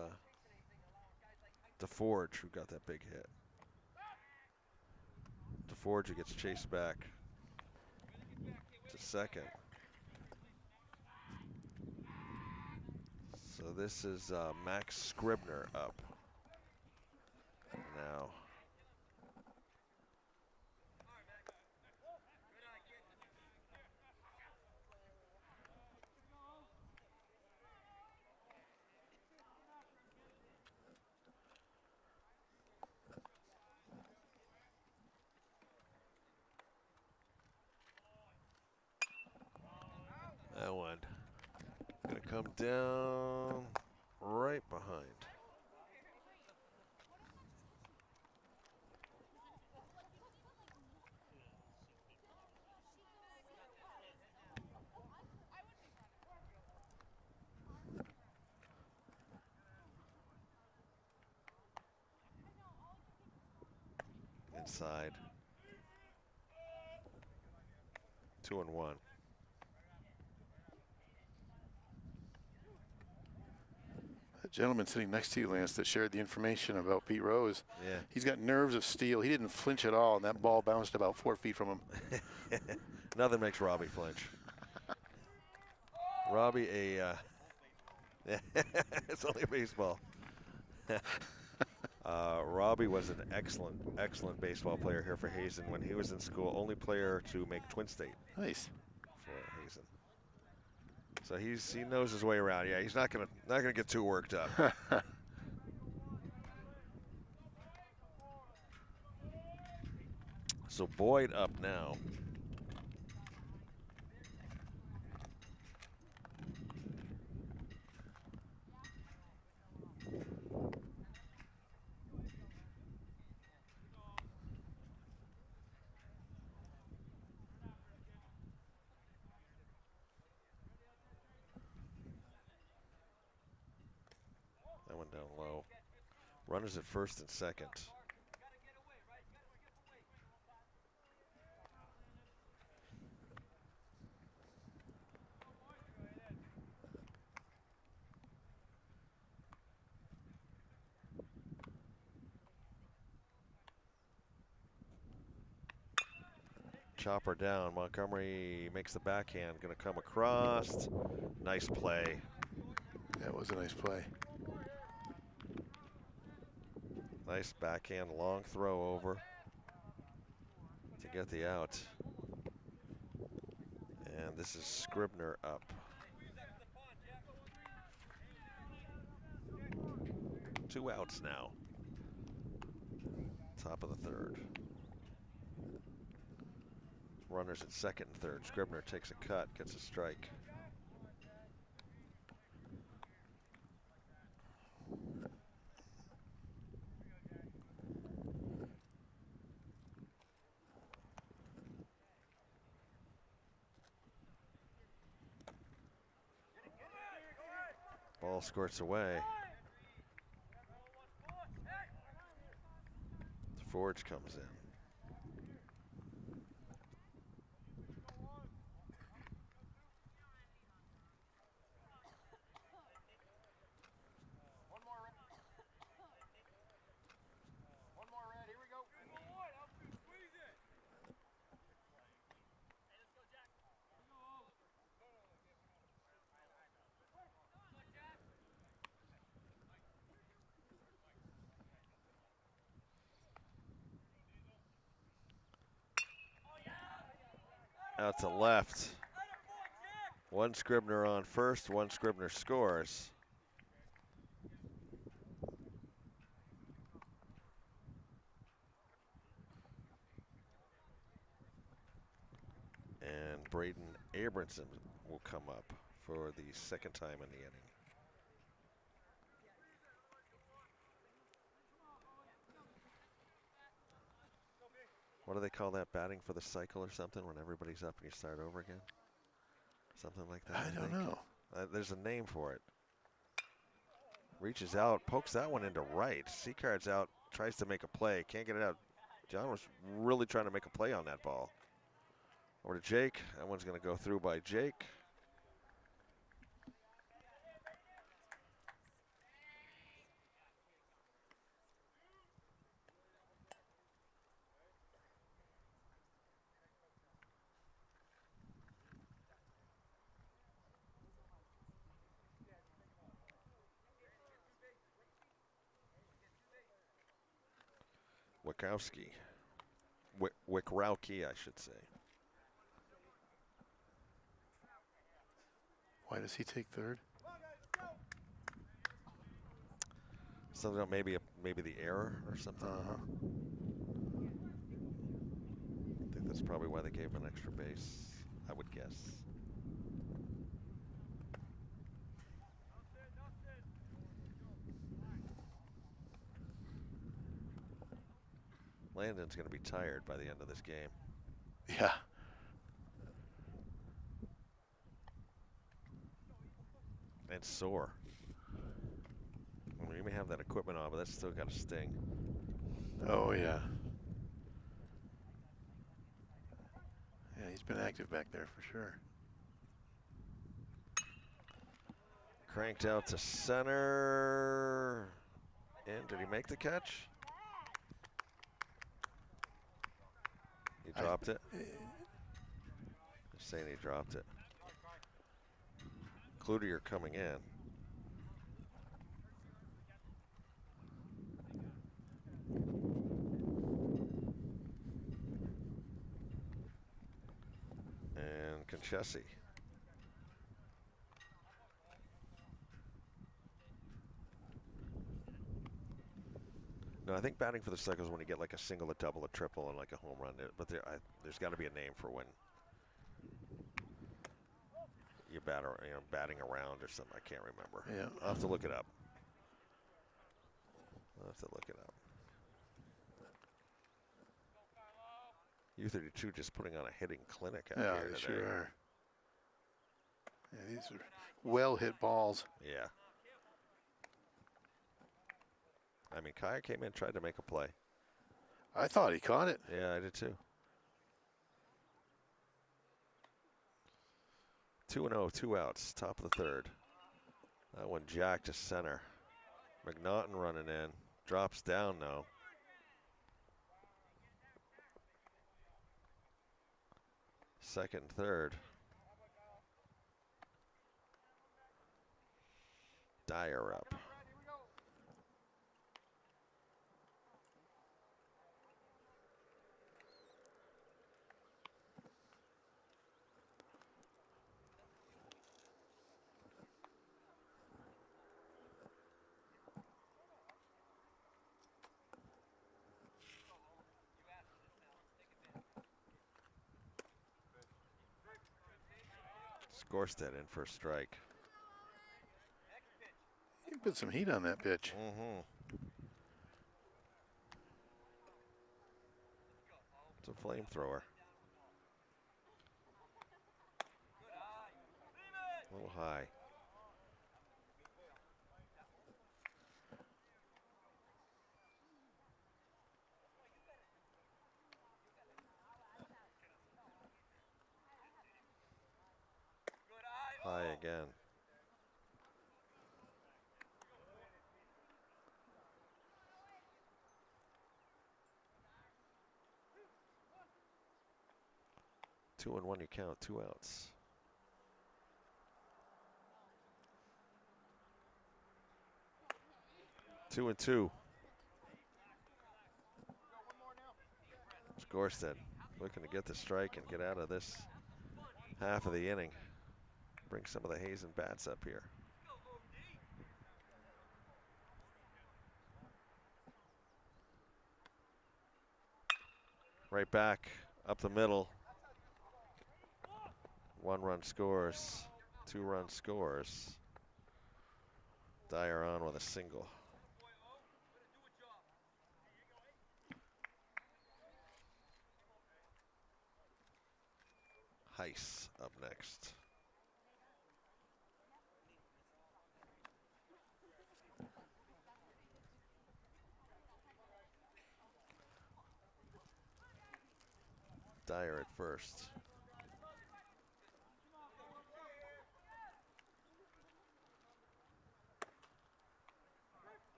DeForge who got that big hit. DeForge who gets chased back to second. So this is Max Scribner up now. That one gonna come down right behind. Inside. 2-1. The gentleman sitting next to you, Lance, that shared the information about Pete Rose. Yeah. He's got nerves of steel. He didn't flinch at all, and that ball bounced about 4 feet from him. Nothing makes Robbie flinch. Robbie, it's only a baseball. Robbie was an excellent baseball player here for Hazen when he was in school. Only player to make Twin State. Nice. For Hazen. So he knows his way around. Yeah, he's not gonna get too worked up. So Boyd up now. That one down low. Runners at first and second. Chopper down. Montgomery makes the backhand. Going to come across. Nice play. That was a nice play. Nice backhand, long throw over to get the out. And this is Scribner up. Two outs now. Top of the third. Runners at second and third. Scribner takes a cut, gets a strike. Ball squirts away. Forge comes in. Out to left. One Scribner on first, one Scribner scores. And Braden Abramson will come up for the second time in the inning. What do they call that? Batting for the cycle or something when everybody's up and you start over again? Something like that. I don't know. There's a name for it. Reaches out, pokes that one into right. C-Card's out, tries to make a play, can't get it out. John was really trying to make a play on that ball. Over to Jake. That one's going to go through by Jake. Wikowski. Wikrowski, I should say. Why does he take third? Something about maybe the error or something. I think that's probably why they gave him an extra base, I would guess. Landon's going to be tired by the end of this game. Yeah. And sore. I mean, you may have that equipment on, but that's still got to sting. Oh, yeah. Yeah, he's been active back there for sure. Cranked out to center. And did he make the catch? He dropped it. Just saying he dropped it. Cloutier coming in. And Conchesi. No, I think batting for the Cycles is when you get like a single, a double, a triple, and like a home run. But there's got to be a name for when you batting around or something. I can't remember. Yeah. I'll have to look it up. U-32 just putting on a hitting clinic out Yeah, here they today. sure are. Yeah, these are well hit balls. Yeah. I mean, Kaya came in, tried to make a play. I thought he caught it. Yeah, I did too. 2-0, 2 outs, top of the third. That one jacked to center. McNaughton running in. Drops down though. Second and third. Dyer up. Skorstedt in for a strike. You put some heat on that pitch. Mm-hmm. It's a flamethrower. A little high. High again. Two and one, you count, 2 outs. Two and two. Skorstedt looking to get the strike and get out of this half of the inning. Bring some of the Hazen bats up here. Right back, up the middle. 1 run scores, 2 run scores. Dyer on with a single. Heiss up next. Dyer at first.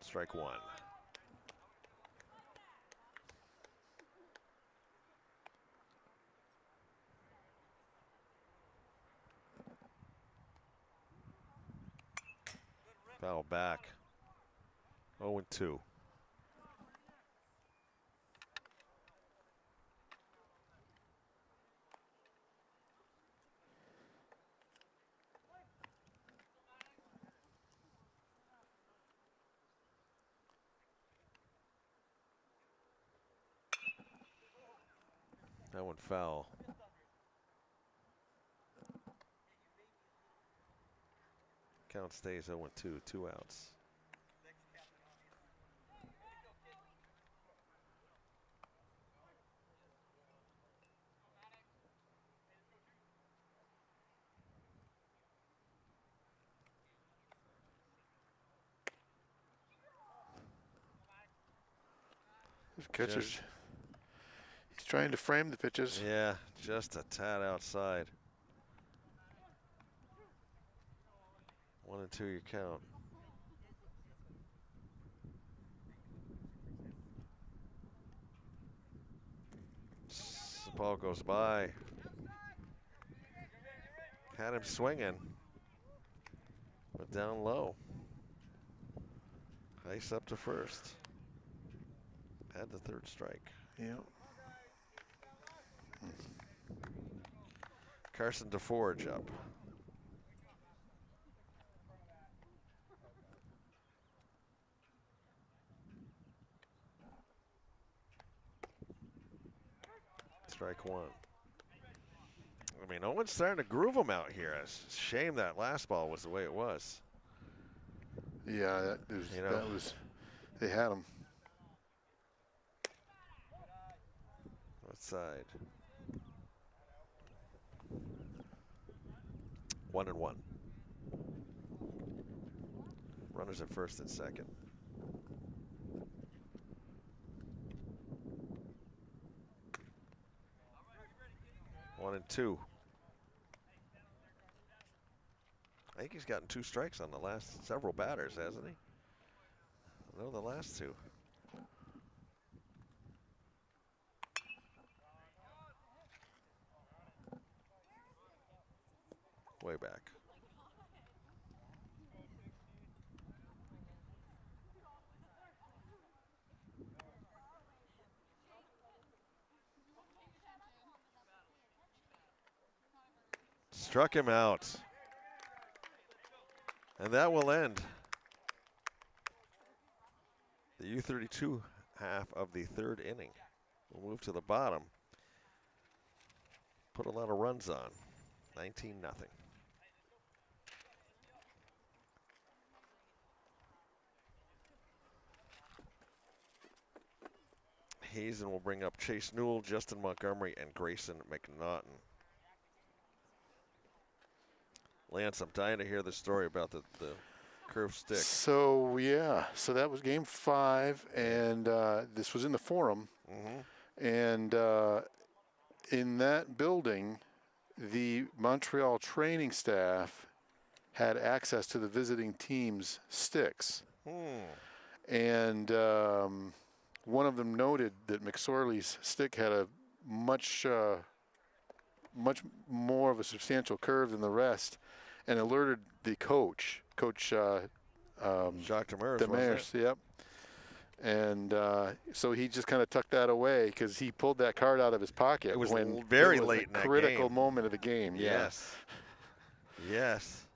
Strike one. Foul back. 0-2. That one foul. Count stays 0-2, 2 outs. Catcher's, he's trying to frame the pitches. Yeah, just a tad outside. 1-2 your count. The ball goes by. Had him swinging, but down low. Ice up to first. Had the third strike. Yeah. Carson DeForge up. Strike one. I mean, Owen's starting to groove him out here. It's a shame that last ball was the way it was. Yeah, that was, they had him. Outside. 1-1. Runners at first and second. 1-2. I think he's gotten 2 strikes on the last several batters, hasn't he? No, the last 2. Way back. Struck him out. And that will end the U-32 half of the 3rd inning. We'll move to the bottom. Put a lot of runs on. 19-0. Hazen will bring up Chase Newell, Justin Montgomery, and Grayson McNaughton. Lance, I'm dying to hear the story about the curved stick. So, yeah. So that was game 5, and this was in the Forum. Mm-hmm. And in that building, the Montreal training staff had access to the visiting team's sticks. And one of them noted that McSorley's stick had a much more of a substantial curve than the rest, and alerted the coach, Jacques Demers, yep. And so he just kind of tucked that away because he pulled that card out of his pocket. It was when very it was late a in that critical game. moment of the game. Yes. Yes.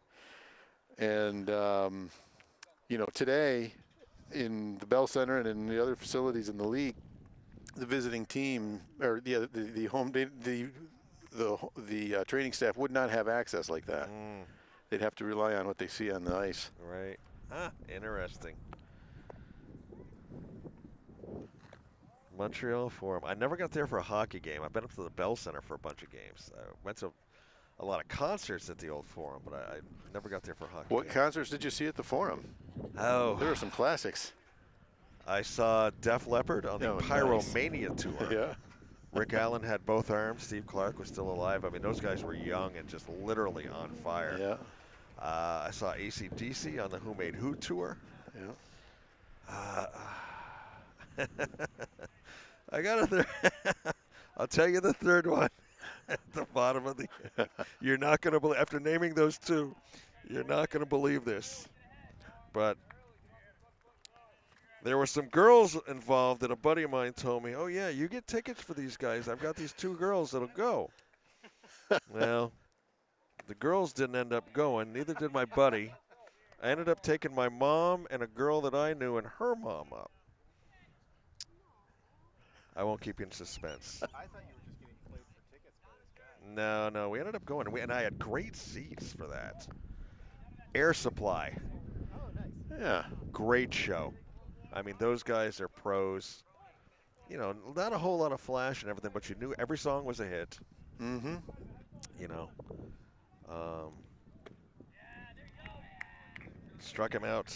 And you know, today in the Bell Center and in the other facilities in the league, the visiting team or the training staff would not have access like that. They'd have to rely on what they see on the ice. Right. Ah, interesting. Montreal Forum. I never got there for a hockey game. I've been up to the Bell Center for a bunch of games. I went to a lot of concerts at the old Forum, but I never got there for a hockey What game. concerts did you see at the Forum? Oh. There were some classics. I saw Def Leppard on the Oh, nice. Pyromania tour. Yeah. Rick Allen had both arms. Steve Clark was still alive. I mean, those guys were young and just literally on fire. Yeah. I saw AC/DC on the Who Made Who tour. Yeah. I got a third. I'll tell you the third one at the bottom of the. You're not going to believe, after naming those two, you're not going to believe this. But there were some girls involved that a buddy of mine told me, oh, yeah, you get tickets for these guys. I've got these two girls that'll go. Well, the girls didn't end up going. Neither did my buddy. I ended up taking my mom and a girl that I knew and her mom up. I won't keep you in suspense. I thought you were just getting played for tickets by this guy. No, we ended up going, and I had great seats for that. Air Supply, Oh, nice. Yeah. great show. I mean, those guys are pros. You know, not a whole lot of flash and everything, but you knew every song was a hit. Mm-hmm. You know, struck him out.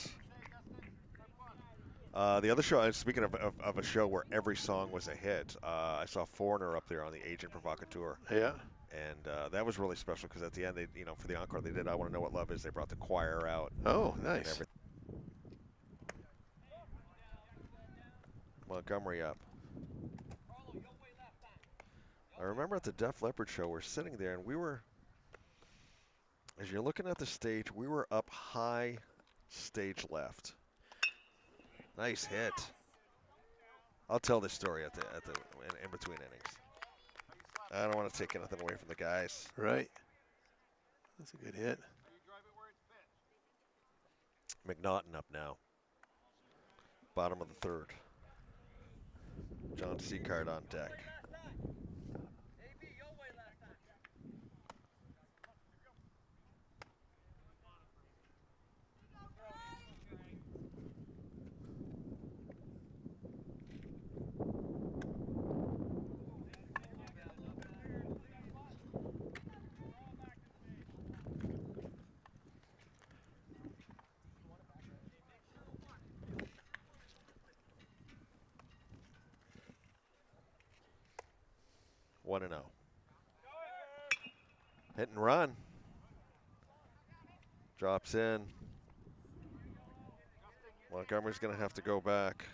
The other show, speaking of a show where every song was a hit, I saw Foreigner up there on the Agent Provocateur. Yeah. And that was really special because at the end, they, you know, for the encore, they did "I Want to Know What Love Is." They brought the choir out. Oh, And nice. everything. Montgomery up. I remember at the Def Leppard show, we're sitting there, and we were, as you're looking at the stage, we were up high, stage left. Nice hit. I'll tell this story in between innings. I don't want to take anything away from the guys. Right. That's a good hit. McNaughton up now. Bottom of the third. John Seacard on deck. One and 0. Hit and run. Drops in. Montgomery's going to have to go back.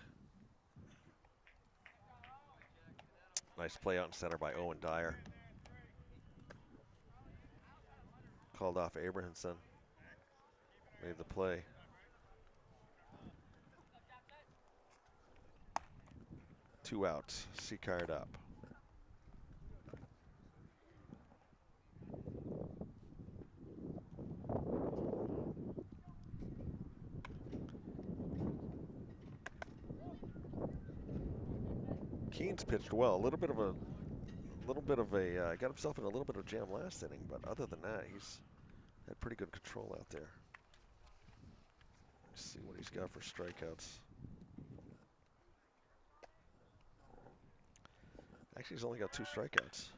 Nice play out in center by Owen Dyer. Called off Abrahamson. Made the play. Two outs. Seacard up. Keene's pitched well. A little bit of a got himself in a little bit of jam last inning, but other than that, he's had pretty good control out there. Let's see what he's got for strikeouts. Actually, he's only got 2 strikeouts.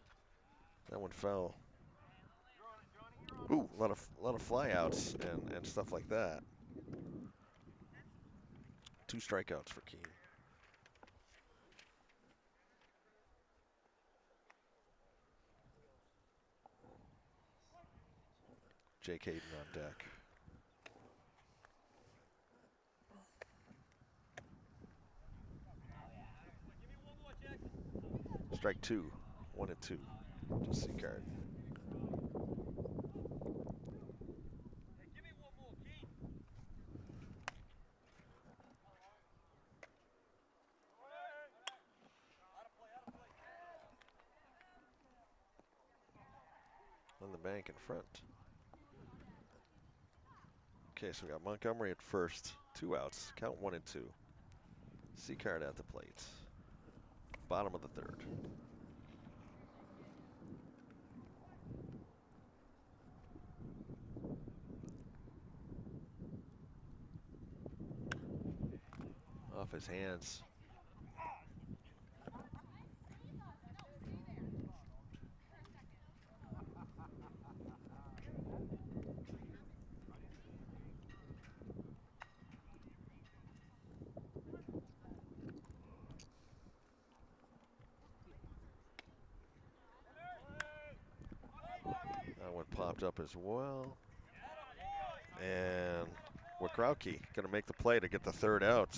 That one fell. Ooh, a lot of flyouts and stuff like that. 2 strikeouts for Keene. Jake Hayden on deck. Strike 2, 1 and 2 to Seacard. On the bank in front. Okay, so we got Montgomery at first, 2 outs, count 1 and 2. Seacard at the plate. Bottom of the third. Off his hands. popped up as well. And Wakrowski going to make the play to get the third out.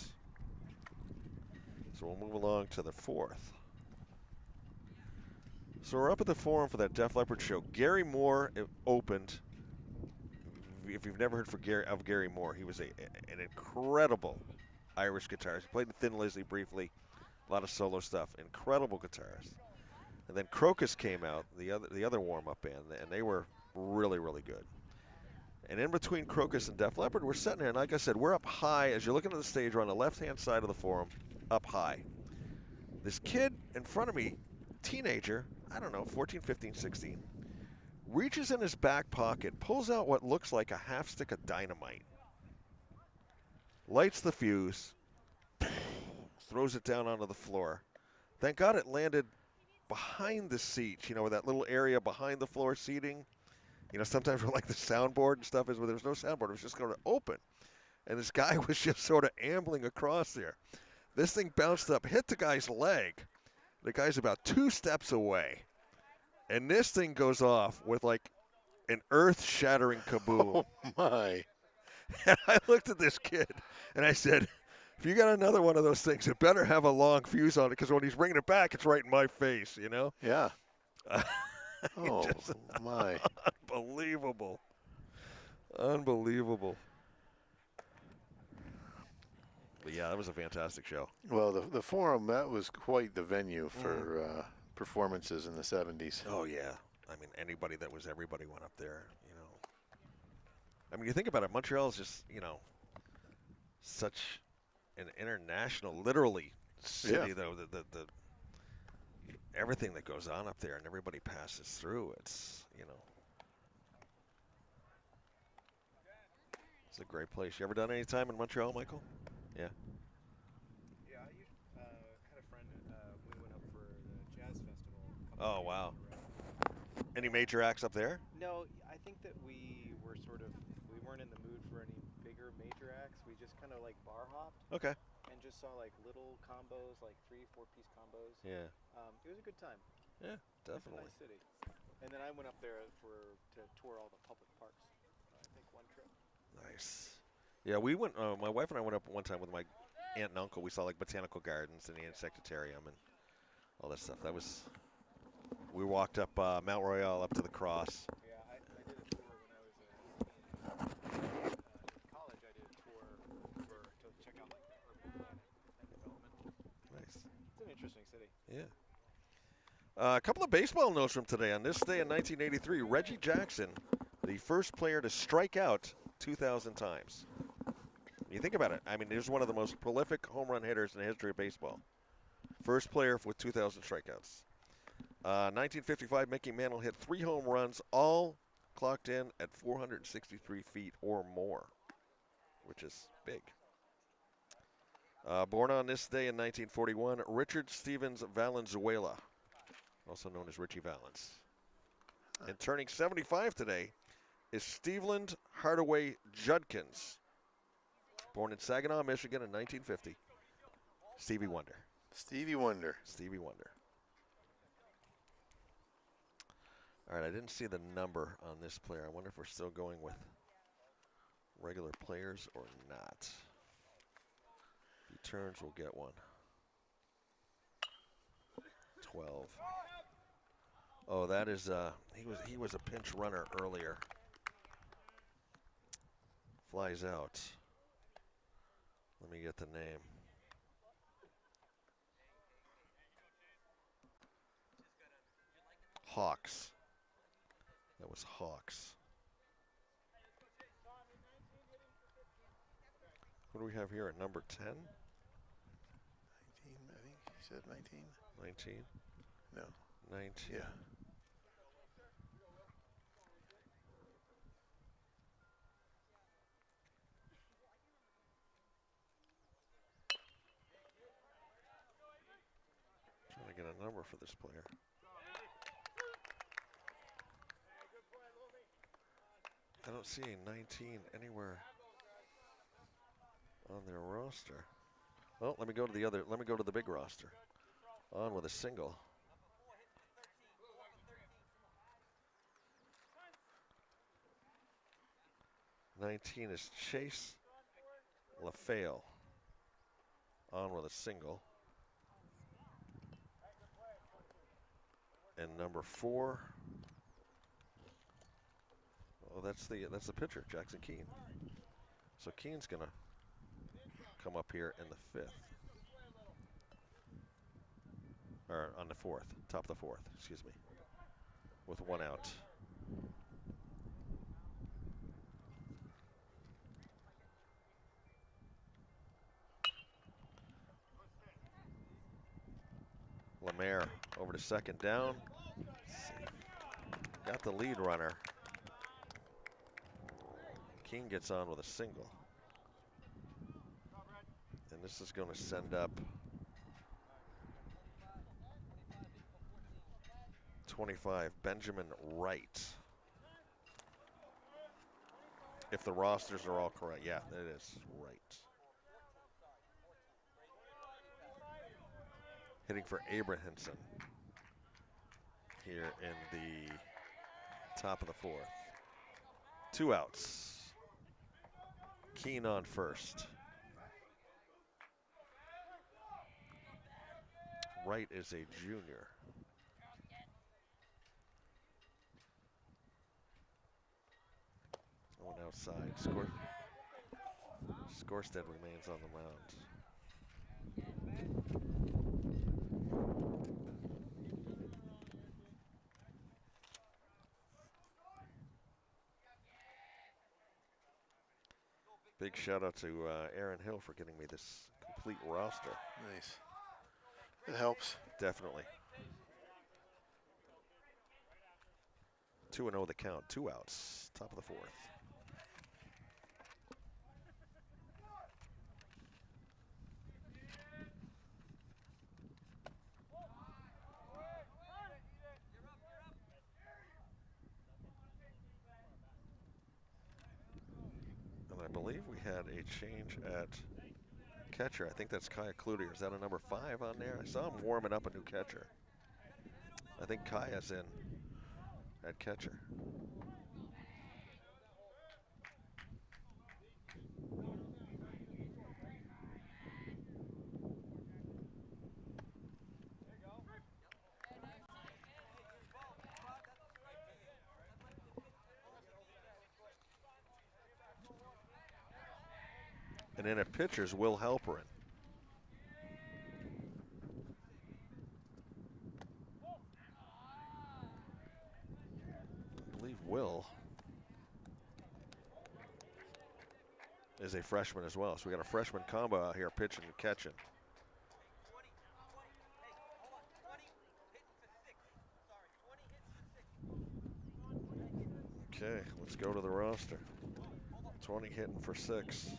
So we'll move along to the fourth. So we're up at the forum for that Def Leppard show. Gary Moore opened. If you've never heard of Gary Moore, he was an incredible Irish guitarist. He played in Thin Lizzy briefly, a lot of solo stuff. Incredible guitarist. And then Crocus came out, the other warm-up band, and they were really, really good. And in between Crocus and Def Leppard, we're sitting there, and like I said, we're up high. As you're looking at the stage, we're on the left-hand side of the forum, up high. This kid in front of me, teenager, I don't know, 14, 15, 16, reaches in his back pocket, pulls out what looks like a half stick of dynamite, lights the fuse, throws it down onto the floor. Thank God it landed behind the seats, where that little area behind the floor seating. Sometimes where like the soundboard and stuff is where there's no soundboard. It was just going to open. And this guy was just sort of ambling across there. This thing bounced up, hit the guy's leg. The guy's about 2 steps away. And this thing goes off with like an earth-shattering kaboom. Oh, my. And I looked at this kid, and I said, if you got another one of those things, it better have a long fuse on it, because when he's bringing it back, it's right in my face, Yeah. Oh, Just my. Unbelievable. Unbelievable. But yeah, that was a fantastic show. Well, the Forum, that was quite the venue for performances in the 70s. Oh, yeah. I mean, everybody went up there, I mean, you think about it, Montreal is just, such an international, literally, city, though. The everything that goes on up there and everybody passes through, it's it's a great place. You ever done any time in Montreal, Michael? Yeah. Yeah, I had a friend. We went up for the jazz festival. Oh, wow. Any major acts up there? No, I think that we weren't in the mood for any bigger major acts. We just kind of like bar hopped. Okay. And just saw like little combos, like 3-4 piece combos. Yeah. It was a good time. Yeah, definitely. It's a nice city. And then I went up there to tour all the public parks. I think one trip. Nice. Yeah, we went. My wife and I went up one time with my aunt and uncle. We saw like botanical gardens and the insectarium and all that stuff. We walked up Mount Royal up to the cross. Yeah, I did a tour when I was in college. I did a tour to check out like the urban planning and development. Nice. It's an interesting city. Yeah. A couple of baseball notes from today. On this day in 1983, Reggie Jackson, the first player to strike out 2,000 times. You think about it. I mean, he's one of the most prolific home run hitters in the history of baseball. First player with 2,000 strikeouts. 1955, Mickey Mantle hit 3 home runs, all clocked in at 463 feet or more, which is big. Born on this day in 1941, Richard Stevens Valenzuela, also known as Richie Valens. And turning 75 today is Steveland Hardaway Judkins, born in Saginaw, Michigan in 1950. Stevie Wonder. Stevie Wonder. Stevie Wonder. All right, I didn't see the number on this player. I wonder if we're still going with regular players or not. If he turns, we'll get one. 12. Oh, that is he was a pinch runner earlier. Flies out. Let me get the name. Hawks. That was Hawks. What do we have here at number 10? 19, I think he said 19. 19? No. 19. Yeah. Trying to get a number for this player. I don't see a 19 anywhere on their roster. Well, let me go to the big roster. On with a single. 19 is Chase LaFale on with a single. And number 4, oh, that's the pitcher, Jackson Keene. So Keene's gonna come up here in the 5th, or on the 4th, top of the 4th, excuse me, with 1 out. Lemaire over to second down. Got the lead runner. Keene gets on with a single. And this is going to send up 25, Benjamin Wright. If the rosters are all correct. Yeah, it is Wright. Hitting for Abrahamson here in the top of the 4th. 2 outs. Keene on first. Wright is a junior. One outside. Skorstead remains on the mound. Big shout out to Aaron Hill for getting me this complete roster. Nice. It helps. Definitely. 2-0 the count, 2 outs, top of the 4th. And I believe we had a change at catcher. I think that's Kaya Cloutier. Is that a number 5 on there? I saw him warming up a new catcher. I think Kaya's in at catcher. And then at pitchers, Will Halperin. I believe Will is a freshman as well. So we got a freshman combo out here pitching and catching. Okay, let's go to the roster. 20 hitting for 6.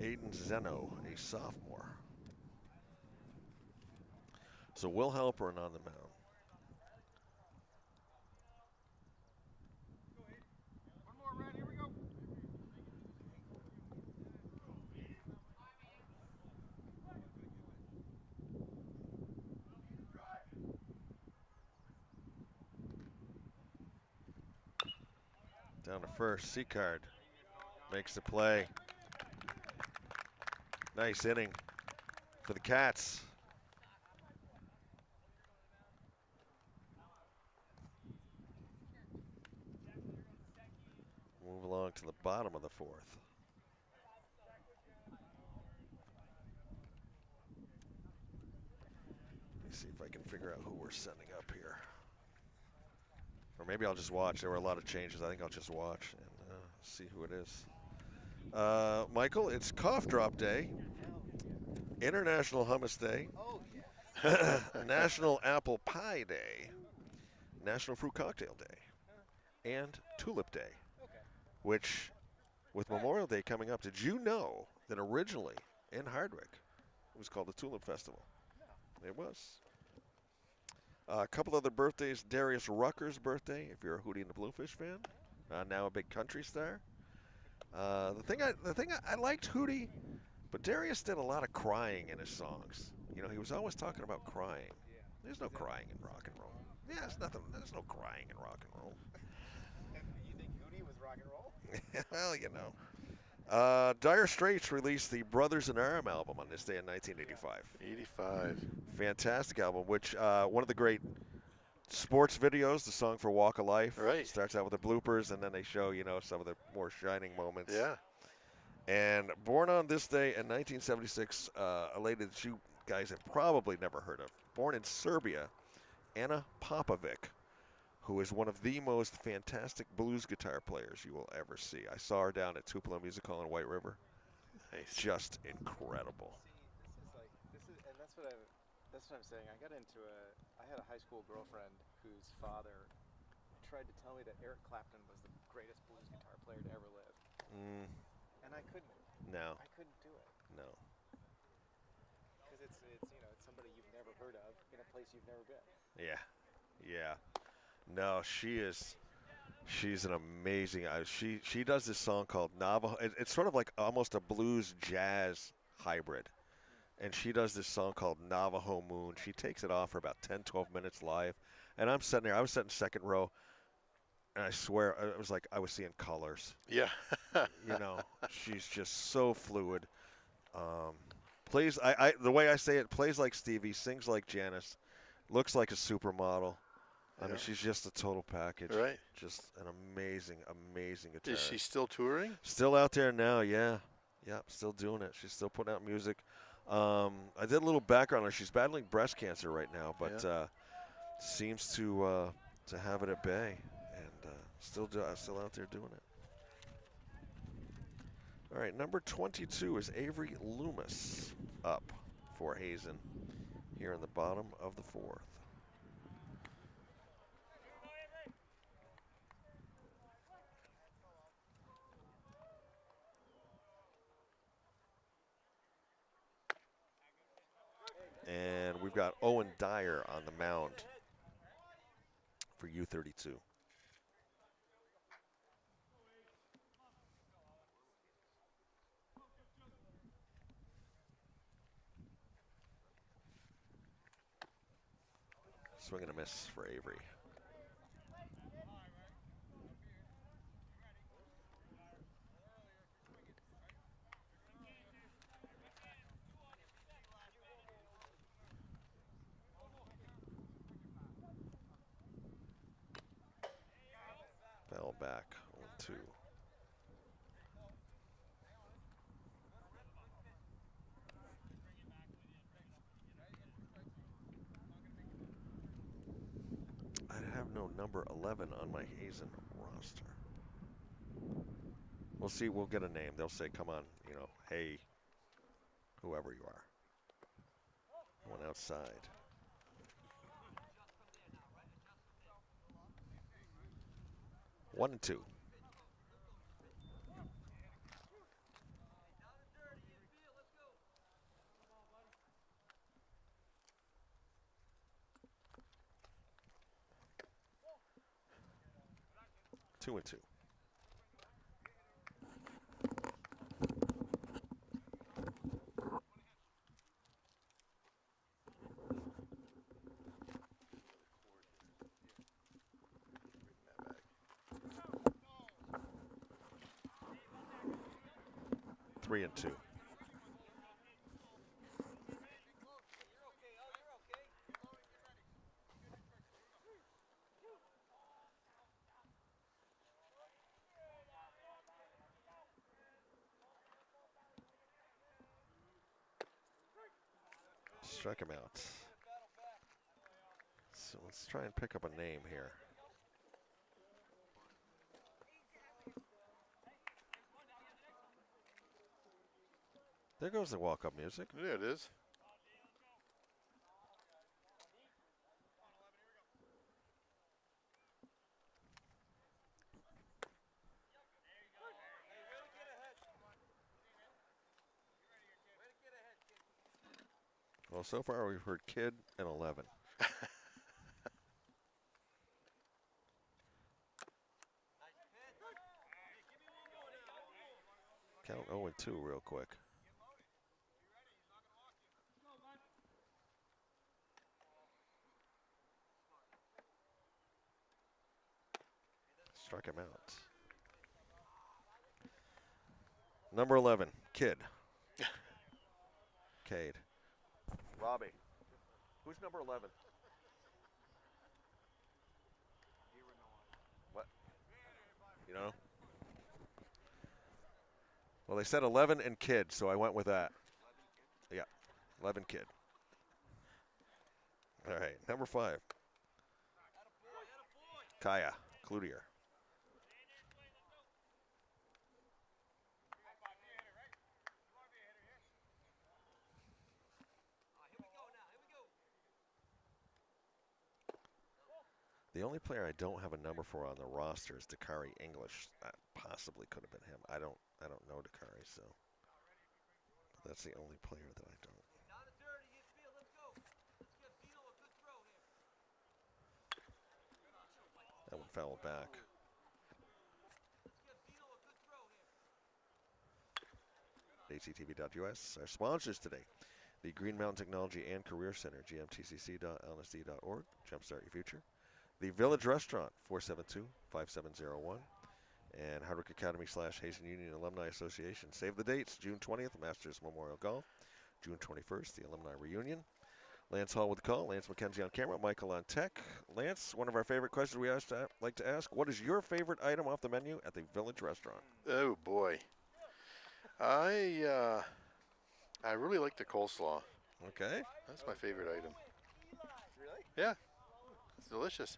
Aiden Zeno, a sophomore. So Will Halperin on the mound. Down to first, Seacard makes the play. Nice inning for the Cats. Move along to the bottom of the 4th. Let me see if I can figure out who we're sending up here. Or maybe I'll just watch. There were a lot of changes. I think I'll just watch and see who it is. Michael, it's Cough Drop Day, International Hummus Day, National Apple Pie Day, National Fruit Cocktail Day, and Tulip Day, which, with Memorial Day coming up, did you know that originally in Hardwick it was called the Tulip Festival? It was. A couple other birthdays. Darius Rucker's birthday, if you're a Hootie and the Bluefish fan. Now a big country star. The thing I liked Hootie, but Darius did a lot of crying in his songs. You know, he was always talking about crying. There's no crying in rock and roll. Yeah, there's no crying in rock and roll. Well, you know. Dire Straits released the Brothers in Arm album on this day in 1985. 85. Fantastic album, which one of the great sports videos, the song for Walk of Life, Right. starts out with the bloopers, and then they show, you know, some of the more shining moments. Yeah. And born on this day in 1976, a lady that you guys have probably never heard of. Born in Serbia, Anna Popovic, who is one of the most fantastic blues guitar players you will ever see. I saw her down at Tupelo Music Hall in White River. Nice. Just incredible. That's what I'm saying. I had a high school girlfriend whose father tried to tell me that Eric Clapton was the greatest blues guitar player to ever live. Mm, And I couldn't. no, I couldn't do it. no. Because it's somebody you've never heard of in a place you've never been. Yeah, yeah. No, she's an amazing. She does this song called Navajo. It's sort of like almost a blues jazz hybrid. And she does this song called Navajo Moon. She takes it off for about 10, 12 minutes live. And I'm sitting there. I was sitting second row. And I swear, it was like I was seeing colors. Yeah. You know, she's just so fluid. Plays, the way I say it, plays like Stevie, sings like Janice, looks like a supermodel. I mean, she's just a total package. Right. Just an amazing, amazing guitarist. Is she still touring? Still out there now, yeah. Yeah, still doing it. She's still putting out music. I did a little background on her. She's battling breast cancer right now, but seems to have it at bay, and still out there doing it. All right, number 22 is Avery Loomis up for Hazen here in the bottom of the fourth. And we've got Owen Dyer on the mound for U-32. Swing and a miss for Avery. Fell back on 2. I have no number 11 on my Hazen roster. We'll see. We'll get a name. They'll say, come on, you know, hey, whoever you are. One outside. One and 2. Two and 2. Three and 2. Strike him out. So let's try and pick up a name here. There goes the walk-up music. There it is. Well, so far we've heard Kid and 11. Count 0 and 2 real quick. Struck him out. Number 11, Kid. Cade. Robbie. Who's number 11? What? You know? Well, they said 11 and Kid, so I went with that. Yeah, 11 Kid. All right, number 5. Kaya Cloutier. The only player I don't have a number for on the roster is Dakari English. That possibly could have been him. I don't know Dakari, so that's the only player that I don't. That one fouled back. ACTV.us. Our sponsors today: the Green Mountain Technology and Career Center, gmtcc.lsd.org. Jumpstart your future. The Village Restaurant, 472-5701. And Hardwick Academy / Hazen Union Alumni Association. Save the dates: June 20th, Masters Memorial Golf. June 21st, the Alumni Reunion. Lance Hall with the call. Lance McKenzie on camera. Michael on tech. Lance, one of our favorite questions we like to ask: what is your favorite item off the menu at the Village Restaurant? Oh boy, I really like the coleslaw. Okay. That's my favorite item. Really? Yeah, it's delicious.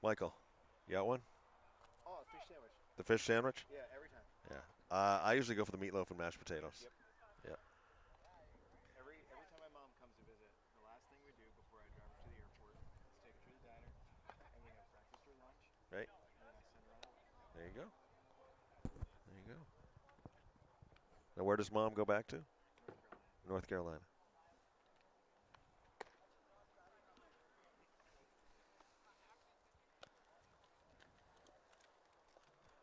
Michael, you got one? Oh, fish sandwich. The fish sandwich? Yeah, every time. Yeah. I usually go for the meatloaf and mashed potatoes. Yep. Yeah. Every time my mom comes to visit, the last thing we do before I drive her to the airport is take her to the diner, and we have breakfast or lunch. Right. And then I send her on her way. There you go. There you go. Now, where does Mom go back to? North Carolina. North Carolina.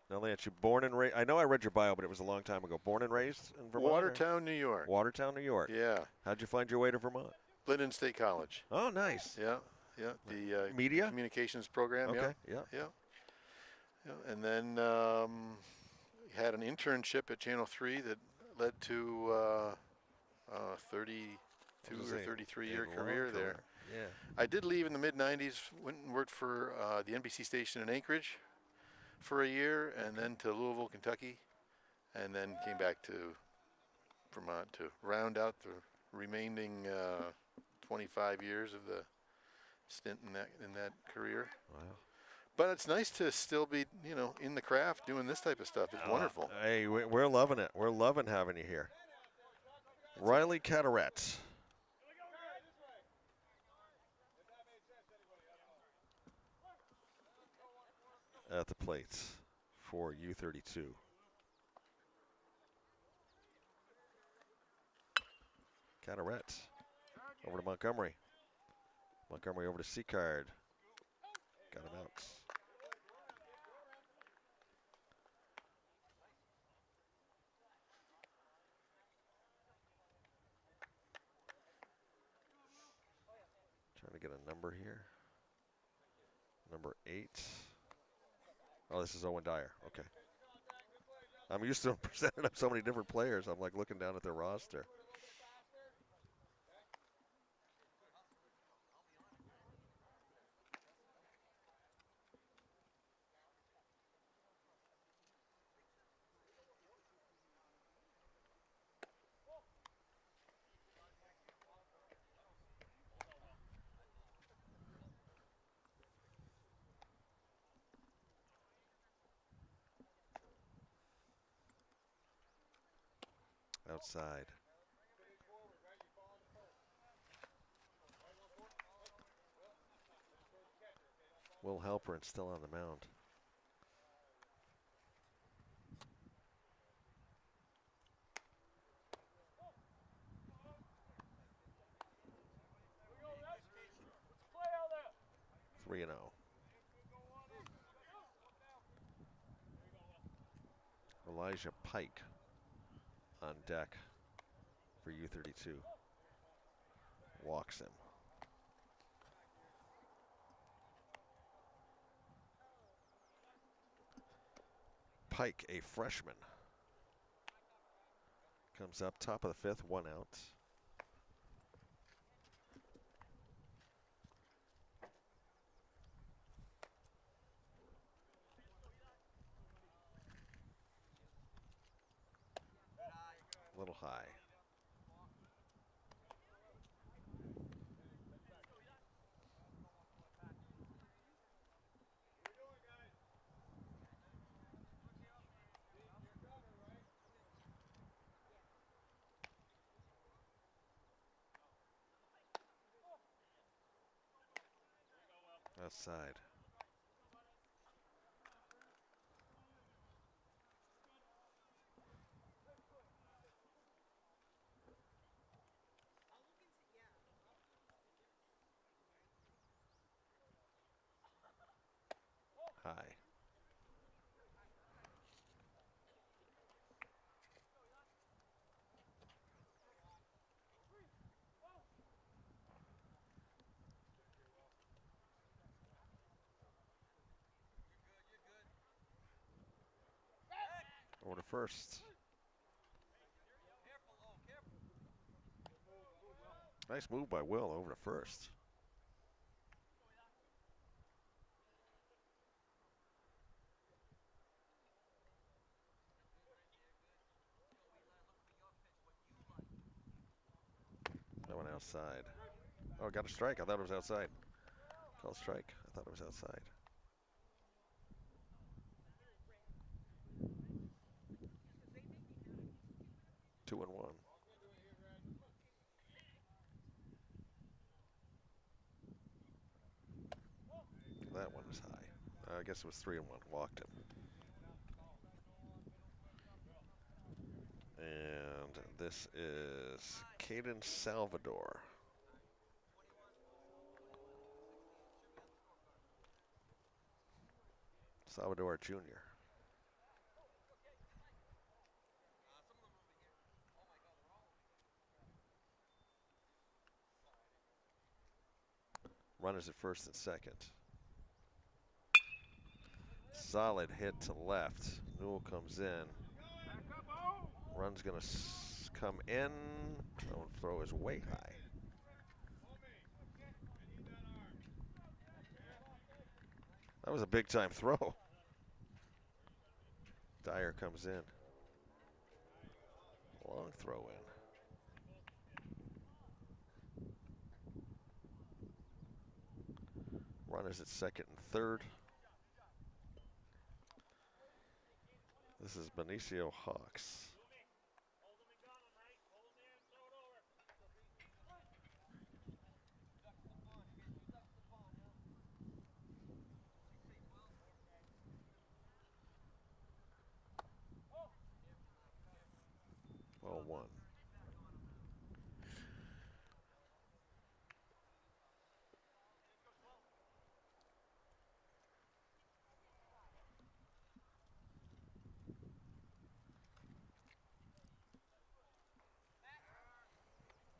Now, Lance, you born and raised. I know I read your bio, but it was a long time ago. Born and raised in Vermont? Watertown, New York. Watertown, New York. Yeah. How'd you find your way to Vermont? Linden State College. Oh, nice. Yeah, yeah. The Media? communications program. Okay, Yeah. yeah. Yeah. And then had an internship at Channel 3 that led to 32 or 33 year career there. Yeah. I did leave in the mid 90s, went and worked for the NBC station in Anchorage for a year, and then to Louisville, Kentucky, and then came back to Vermont to round out the remaining 25 years of the stint in that career. Wow. But it's nice to still be, in the craft doing this type of stuff. It's wonderful. Hey, we're loving it. We're loving having you here. Riley Cataret. At the plate for U-32. Cataret over to Montgomery. Montgomery over to Seacard. Got him out. Trying to get a number here. Number 8. Oh, this is Owen Dyer. Okay. I'm used to presenting up so many different players. I'm like looking down at their roster. Outside. Will Halperin still on the mound. Three and 0. Elijah Pike on deck for U-32. Walks him. Pike, a freshman. Comes up top of the 5th, 1 out. A little high. Outside. High. Over to first. Nice move by Will over to first. That one outside. Oh, got a strike. I thought it was outside. Call strike. I thought it was outside. 2-1. That one is high. I guess it was 3-1. Walked him. And this is Caden Salvador. Salvador Jr. Runners at first and second. Solid hit to left. Newell comes in. Run's going to come in. Don't throw is way high. That was a big time throw. Dyer comes in. Long throw in. Runners at second and third. This is Benicio Hawks. Ball 1.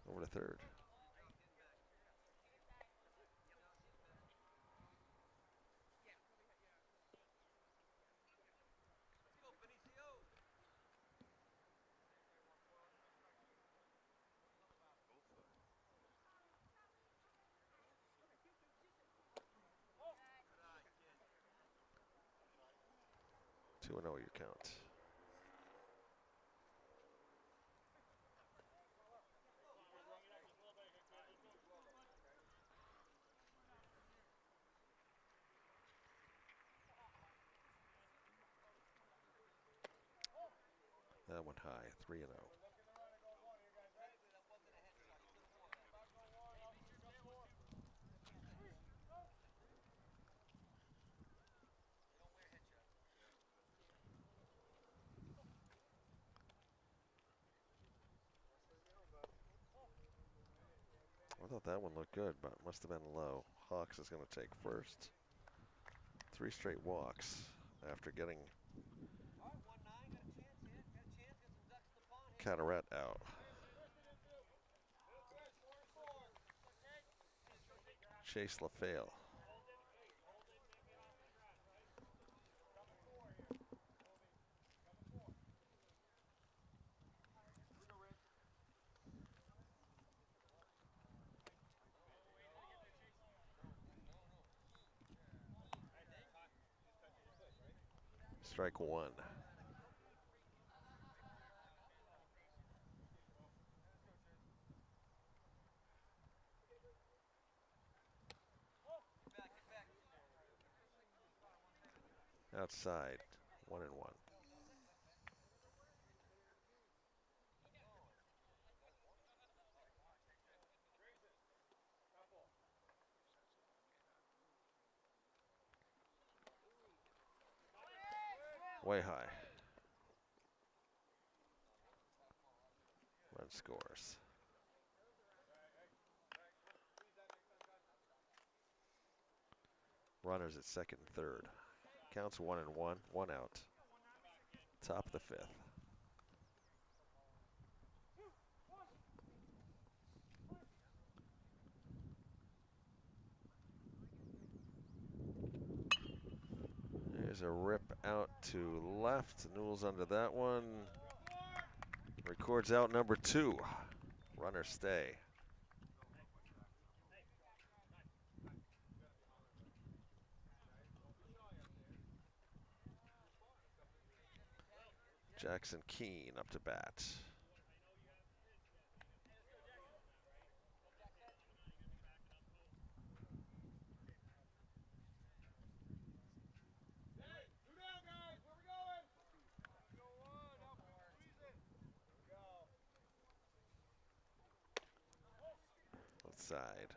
Over to third. Two and 0 your count. That one high, 3 and 0. I thought that one looked good, but must have been low. Hawks is going to take first. 3 straight walks after getting Carteret out. Chase LaFale. Strike one. Outside, 1-1. Way high. Run scores. Runners at second and third. Counts 1-1, 1 out. Top of the fifth. There's a rip out to left. Newell's under that one. Records out number 2. Runner stay. Jackson Keene up to bat. Side. I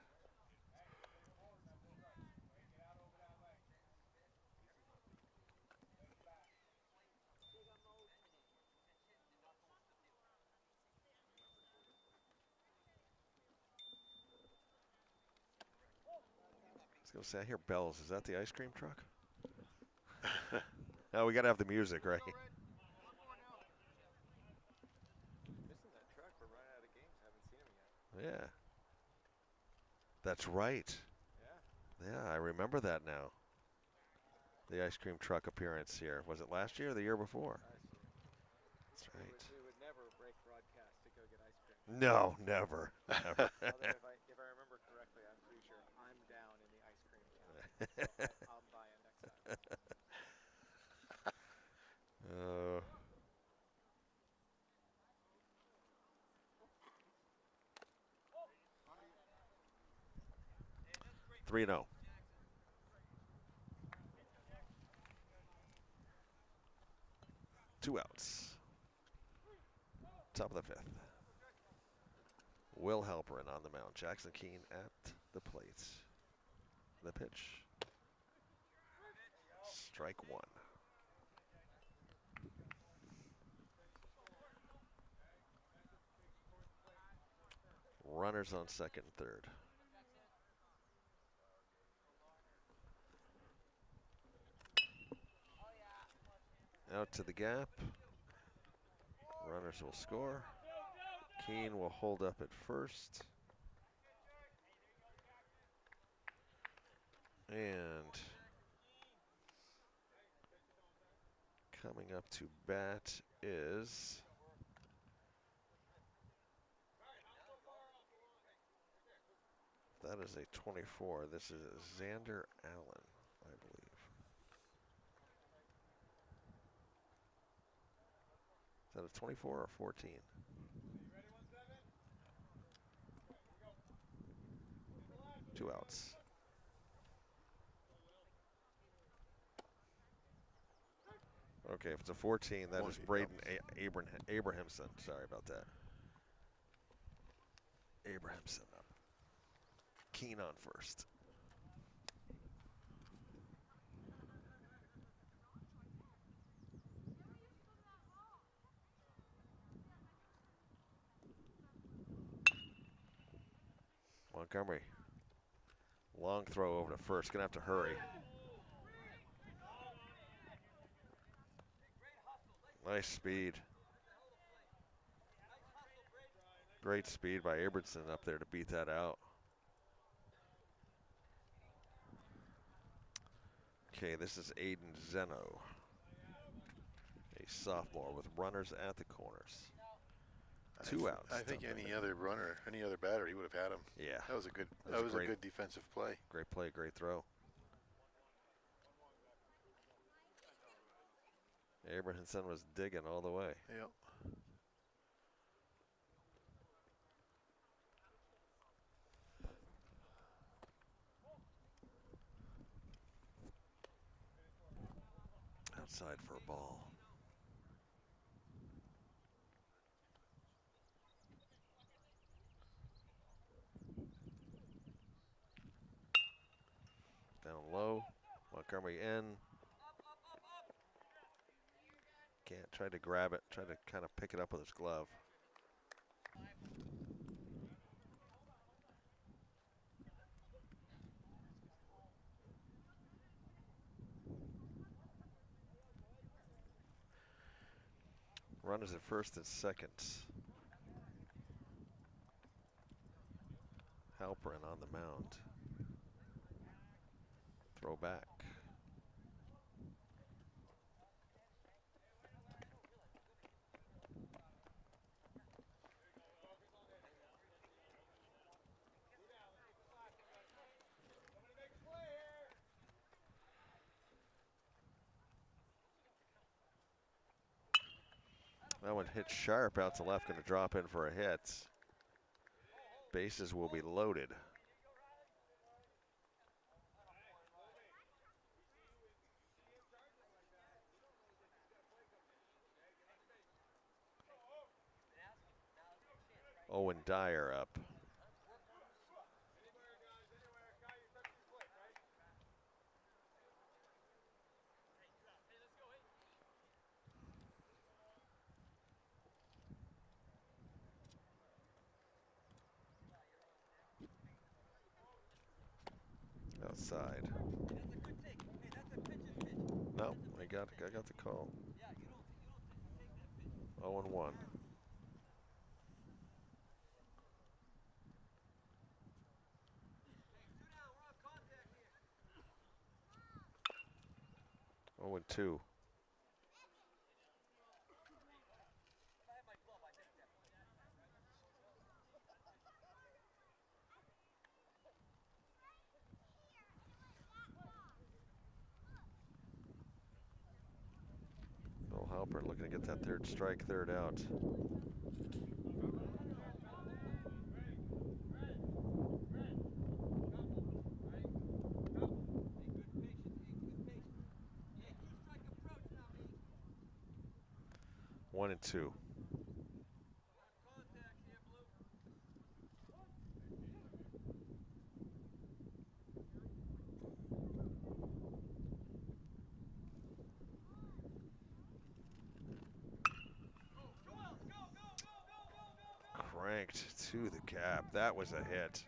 was gonna say, I hear bells. Is that the ice cream truck? Oh, we gotta have the music, right? Missing that truck. We're running out of games. Haven't seen him yet. Yeah. That's right. Yeah. Yeah, I remember that now. The ice cream truck appearance here. Was it last year or the year before? Last year. That's right. We would never break broadcast to go get ice cream. No, never. Never. Although if I remember correctly, I'm pretty sure I'm down in the ice cream count. So I'll buy it next time. 3-0. Two outs. Top of the fifth. Will Halperin on the mound. Jackson Keene at the plate. The pitch. Strike one. Runners on second and third. Out to the gap. Runners will score. Keene will hold up at first. And coming up to bat is that is a 24. This is Xander Allen, I believe. Is that a 24 or 14? Two outs. Okay, if it's a 14, that is Braden Abrahamson. Sorry about that. Abrahamson up. Keene on first. Montgomery. Long throw over to first. Gonna have to hurry. Nice speed. Great speed by Abramson up there to beat that out. Okay, this is Aiden Zeno, a sophomore with runners at the corners. Two outs. I think any other runner, any other batter, he would have had him. Yeah. That was a good. That was a good defensive play. Great play, great throw. Abrahamson was digging all the way. Yep. Outside for a ball. Down low. Montgomery in. Can't try to grab it. Try to kind of pick it up with his glove. Runners at first and second. Halperin on the mound. Throw back. That one hit sharp out to left, going to drop in for a hit. Bases will be loaded. Owen Dyer up. Outside. No, I got the call. 0-1. Oh, and 2. Bill Halpern looking to get that third strike, third out. One and 2. Cranked to the cap. That was a hit.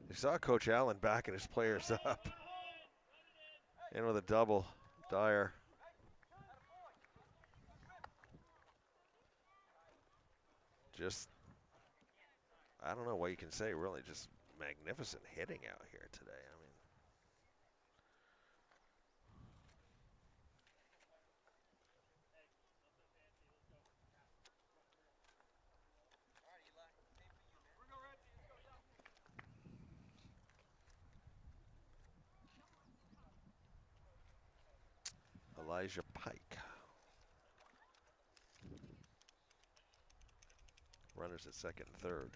You saw Coach Allen backing his players up. In with a double. Dyer. Just, I don't know what you can say, really. Just magnificent hitting out here today. I mean, Elijah Pike. Runners at second and third.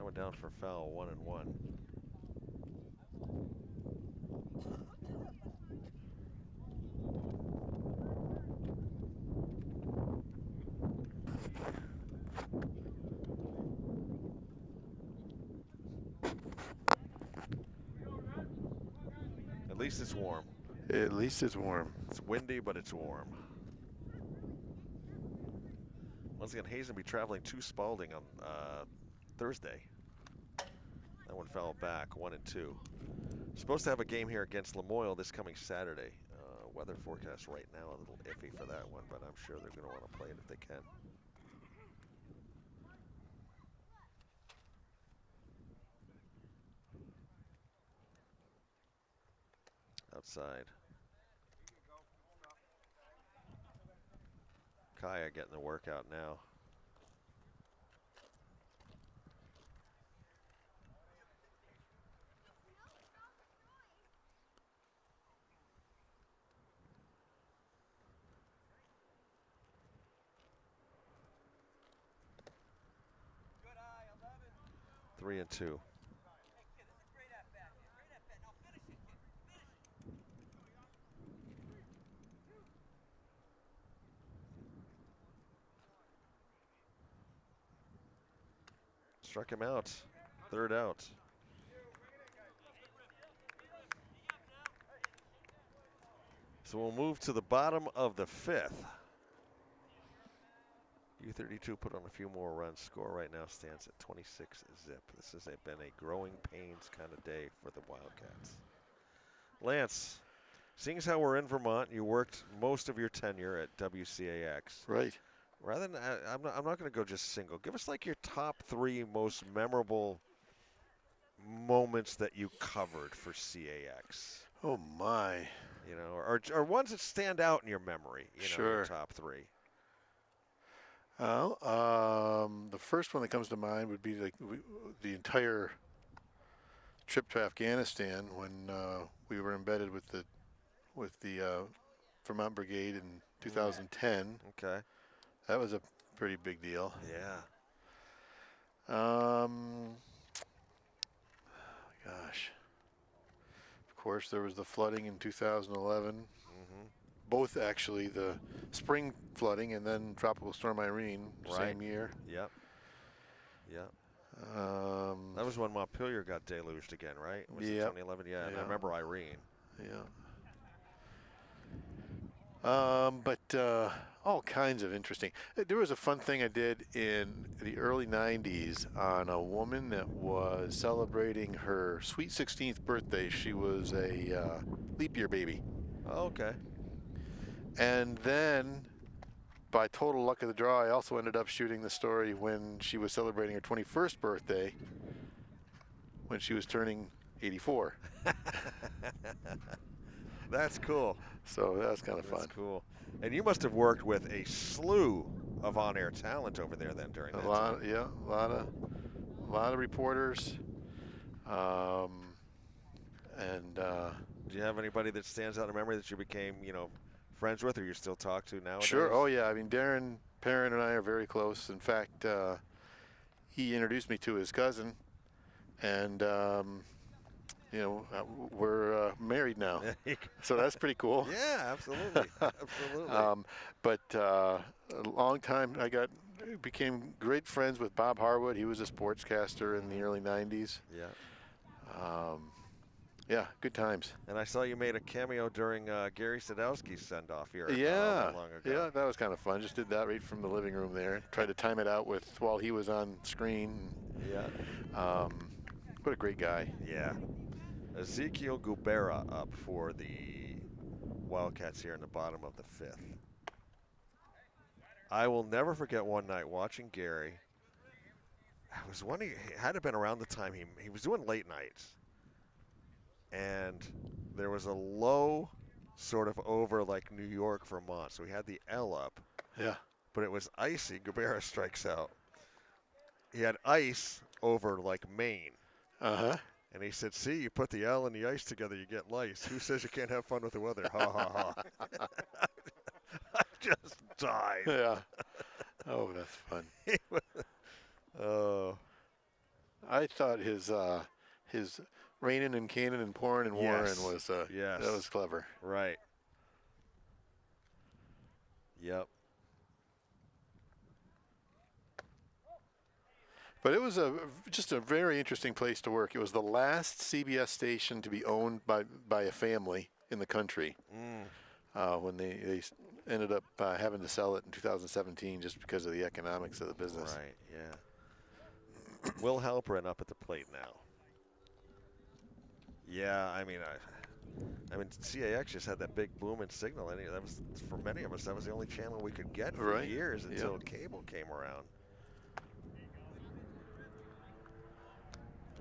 That went down for foul, 1-1. At least it's warm. At least it's warm. It's windy, but it's warm. Once again, Hazen will be traveling to Spalding on Thursday. That one fell back, 1 and 2. Supposed to have a game here against Lamoille this coming Saturday. weather forecast right now a little iffy for that one, but I'm sure they're going to want to play it if they can. Outside. Kaya getting the workout now. Three and two. Struck him out. Third out. So we'll move to the bottom of the fifth. U-32 put on a few more runs. Score right now stands at 26 zip. This has been a growing pains kind of day for the Wildcats. Lance, seeing as how we're in Vermont, you worked most of your tenure at WCAX. Right. Rather than, I'm not going to go just single. Give us like your top three most memorable moments that you covered for CAX. Oh my. You know, or ones that stand out in your memory. You know, Sure. your top three. Well, the first one that comes to mind would be like the entire trip to Afghanistan when we were embedded with the Vermont Brigade in 2010. Okay. That was a pretty big deal. Yeah. Gosh. Of course, there was the flooding in 2011. Mm-hmm. Both actually, the spring flooding and then Tropical Storm Irene, same year. Yep. Yep. That was when Montpelier got deluged again, right? Was it 2011? Yeah, and I remember Irene. Yeah. But all kinds of interesting. There was a fun thing I did in the early 90s on a woman that was celebrating her sweet 16th birthday. She was a leap year baby. Oh, okay. And then, by total luck of the draw, I also ended up shooting the story when she was celebrating her 21st birthday, when she was turning 84. That's cool. So that was kind of fun. That's cool. And you must have worked with a slew of on-air talent over there then during that time. Yeah, a lot of reporters. Do you have anybody that stands out in memory that you became, you know, friends with, or you still talk to nowadays? Sure. Oh yeah. I mean, Darren Perrin and I are very close. In fact, he introduced me to his cousin, and you know, we're married now, so that's pretty cool. Yeah, absolutely, absolutely. But a long time, became great friends with Bob Harwood. He was a sportscaster in the early '90s. Yeah. Yeah, good times. And I saw you made a cameo during Gary Sadowski's send-off here. Yeah, not long ago. yeah, that was kind of fun. Just did that right from the living room there. Tried to time it out with while he was on screen. Yeah. What a great guy. Yeah. Ezekiel Gubera up for the Wildcats here in the bottom of the fifth. I will never forget one night watching Gary. I was wondering, it had to have been around the time he was doing late nights. And there was a low sort of over like New York, Vermont. So he had the L up. Yeah. But it was icy. Gubera strikes out. He had ice over like Maine. Uh-huh. And he said, see, you put the L and the ice together, you get lice. Who says you can't have fun with the weather? Ha, ha, ha. I just died. Yeah. Oh, that's fun. Oh. I thought his raining and caning and pouring and warring was yes. That was clever. Right. Yep. But it was just a very interesting place to work. It was the last CBS station to be owned by a family in the country. When they ended up having to sell it in 2017 just because of the economics of the business. Right, yeah. Will Halperin up at the plate now. Yeah, I mean, I mean, CAX just had that big booming signal, and that was, for many of us, that was the only channel we could get for Right. years until Yep. cable came around.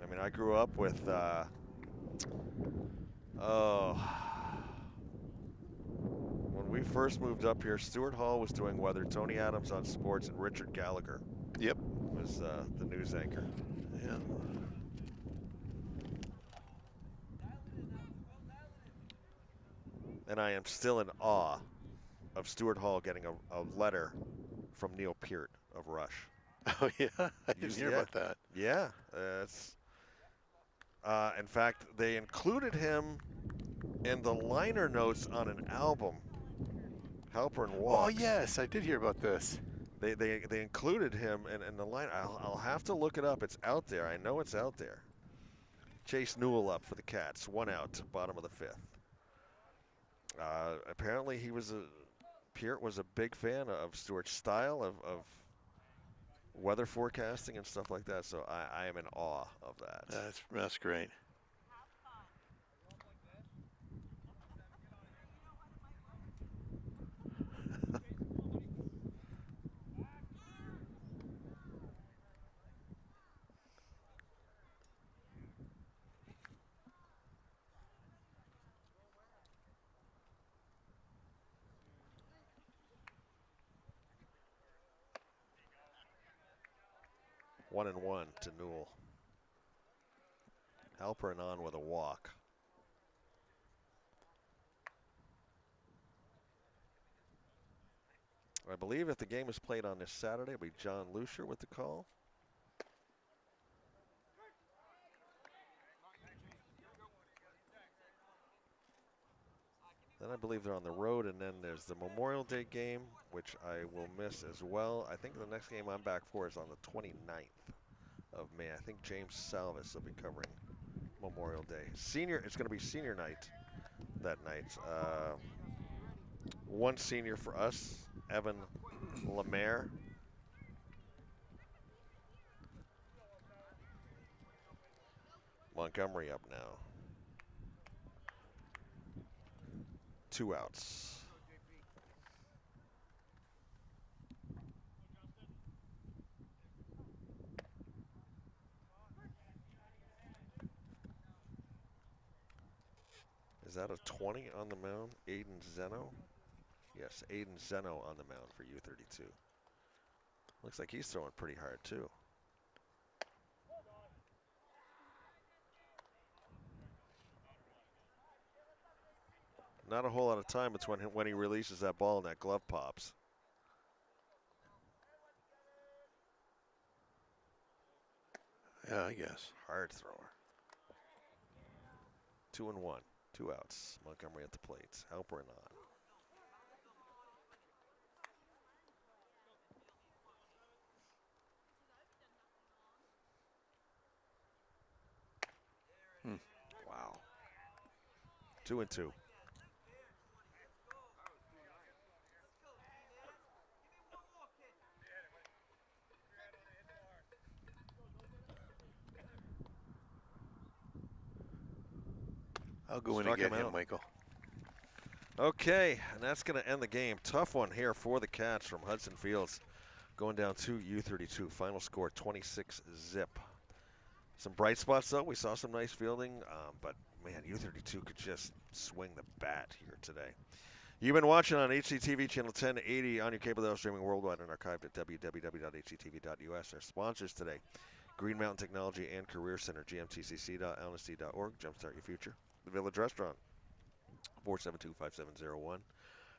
I mean, I grew up with, when we first moved up here, Stuart Hall was doing weather, Tony Adams on sports, and Richard Gallagher Yep. was the news anchor. Yeah. And I am still in awe of Stuart Hall getting a letter from Neil Peart of Rush. Oh yeah, I didn't hear about that. Yeah, it's. In fact, they included him in the liner notes on an album, Helper and Walks. Oh yes, I did hear about this. They included him in the line. I'll have to look it up. It's out there. I know it's out there. Chase Newell up for the Cats. 1 out, bottom of the 5th. Apparently Peart was a big fan of Stewart's style of weather forecasting and stuff like that. So I am in awe of that. That's great. One and one to Newell. Halpern on with a walk. I believe if the game is played on this Saturday, it'll be John Lucier with the call. Then I believe they're on the road, and then there's the Memorial Day game, which I will miss as well. I think the next game I'm back for is on the 29th of May. I think James Salvis will be covering Memorial Day. It's going to be senior night that night. One senior for us, Evan Lemaire. Montgomery up now. 2 outs. Is that a 20 on the mound? Aiden Zeno? Yes, Aiden Zeno on the mound for U-32. Looks like he's throwing pretty hard too. Not a whole lot of time between when he releases that ball and that glove pops. Yeah, I guess. Hard thrower. 2 and 1, 2 outs. Montgomery at the plate. Halpern on. Wow. 2 and 2. I'll go in Struck and get him him, out. Michael. Okay, and that's going to end the game. Tough one here for the Cats from Hudson Fields. Going down to U-32. Final score 26-zip. Some bright spots, though. We saw some nice fielding, but, man, U-32 could just swing the bat here today. You've been watching on HCTV channel 1080 on your cable that streaming worldwide and archived at www.hctv.us. Our sponsors today, Green Mountain Technology and Career Center, gmtcc.lsd.org. Jumpstart your future. The Village Restaurant, 472-5701.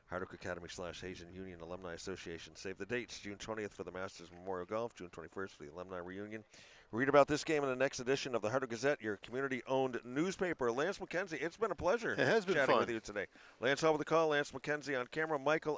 Hardwick Academy / Hazen Union Alumni Association. Save the dates, June 20th for the Masters Memorial Golf, June 21st for the Alumni Reunion. Read about this game in the next edition of the Hardwick Gazette, your community-owned newspaper. Lance McKenzie, it's been a pleasure It has been chatting fun. with you today. Lance Hall with the call, Lance McKenzie on camera, Michael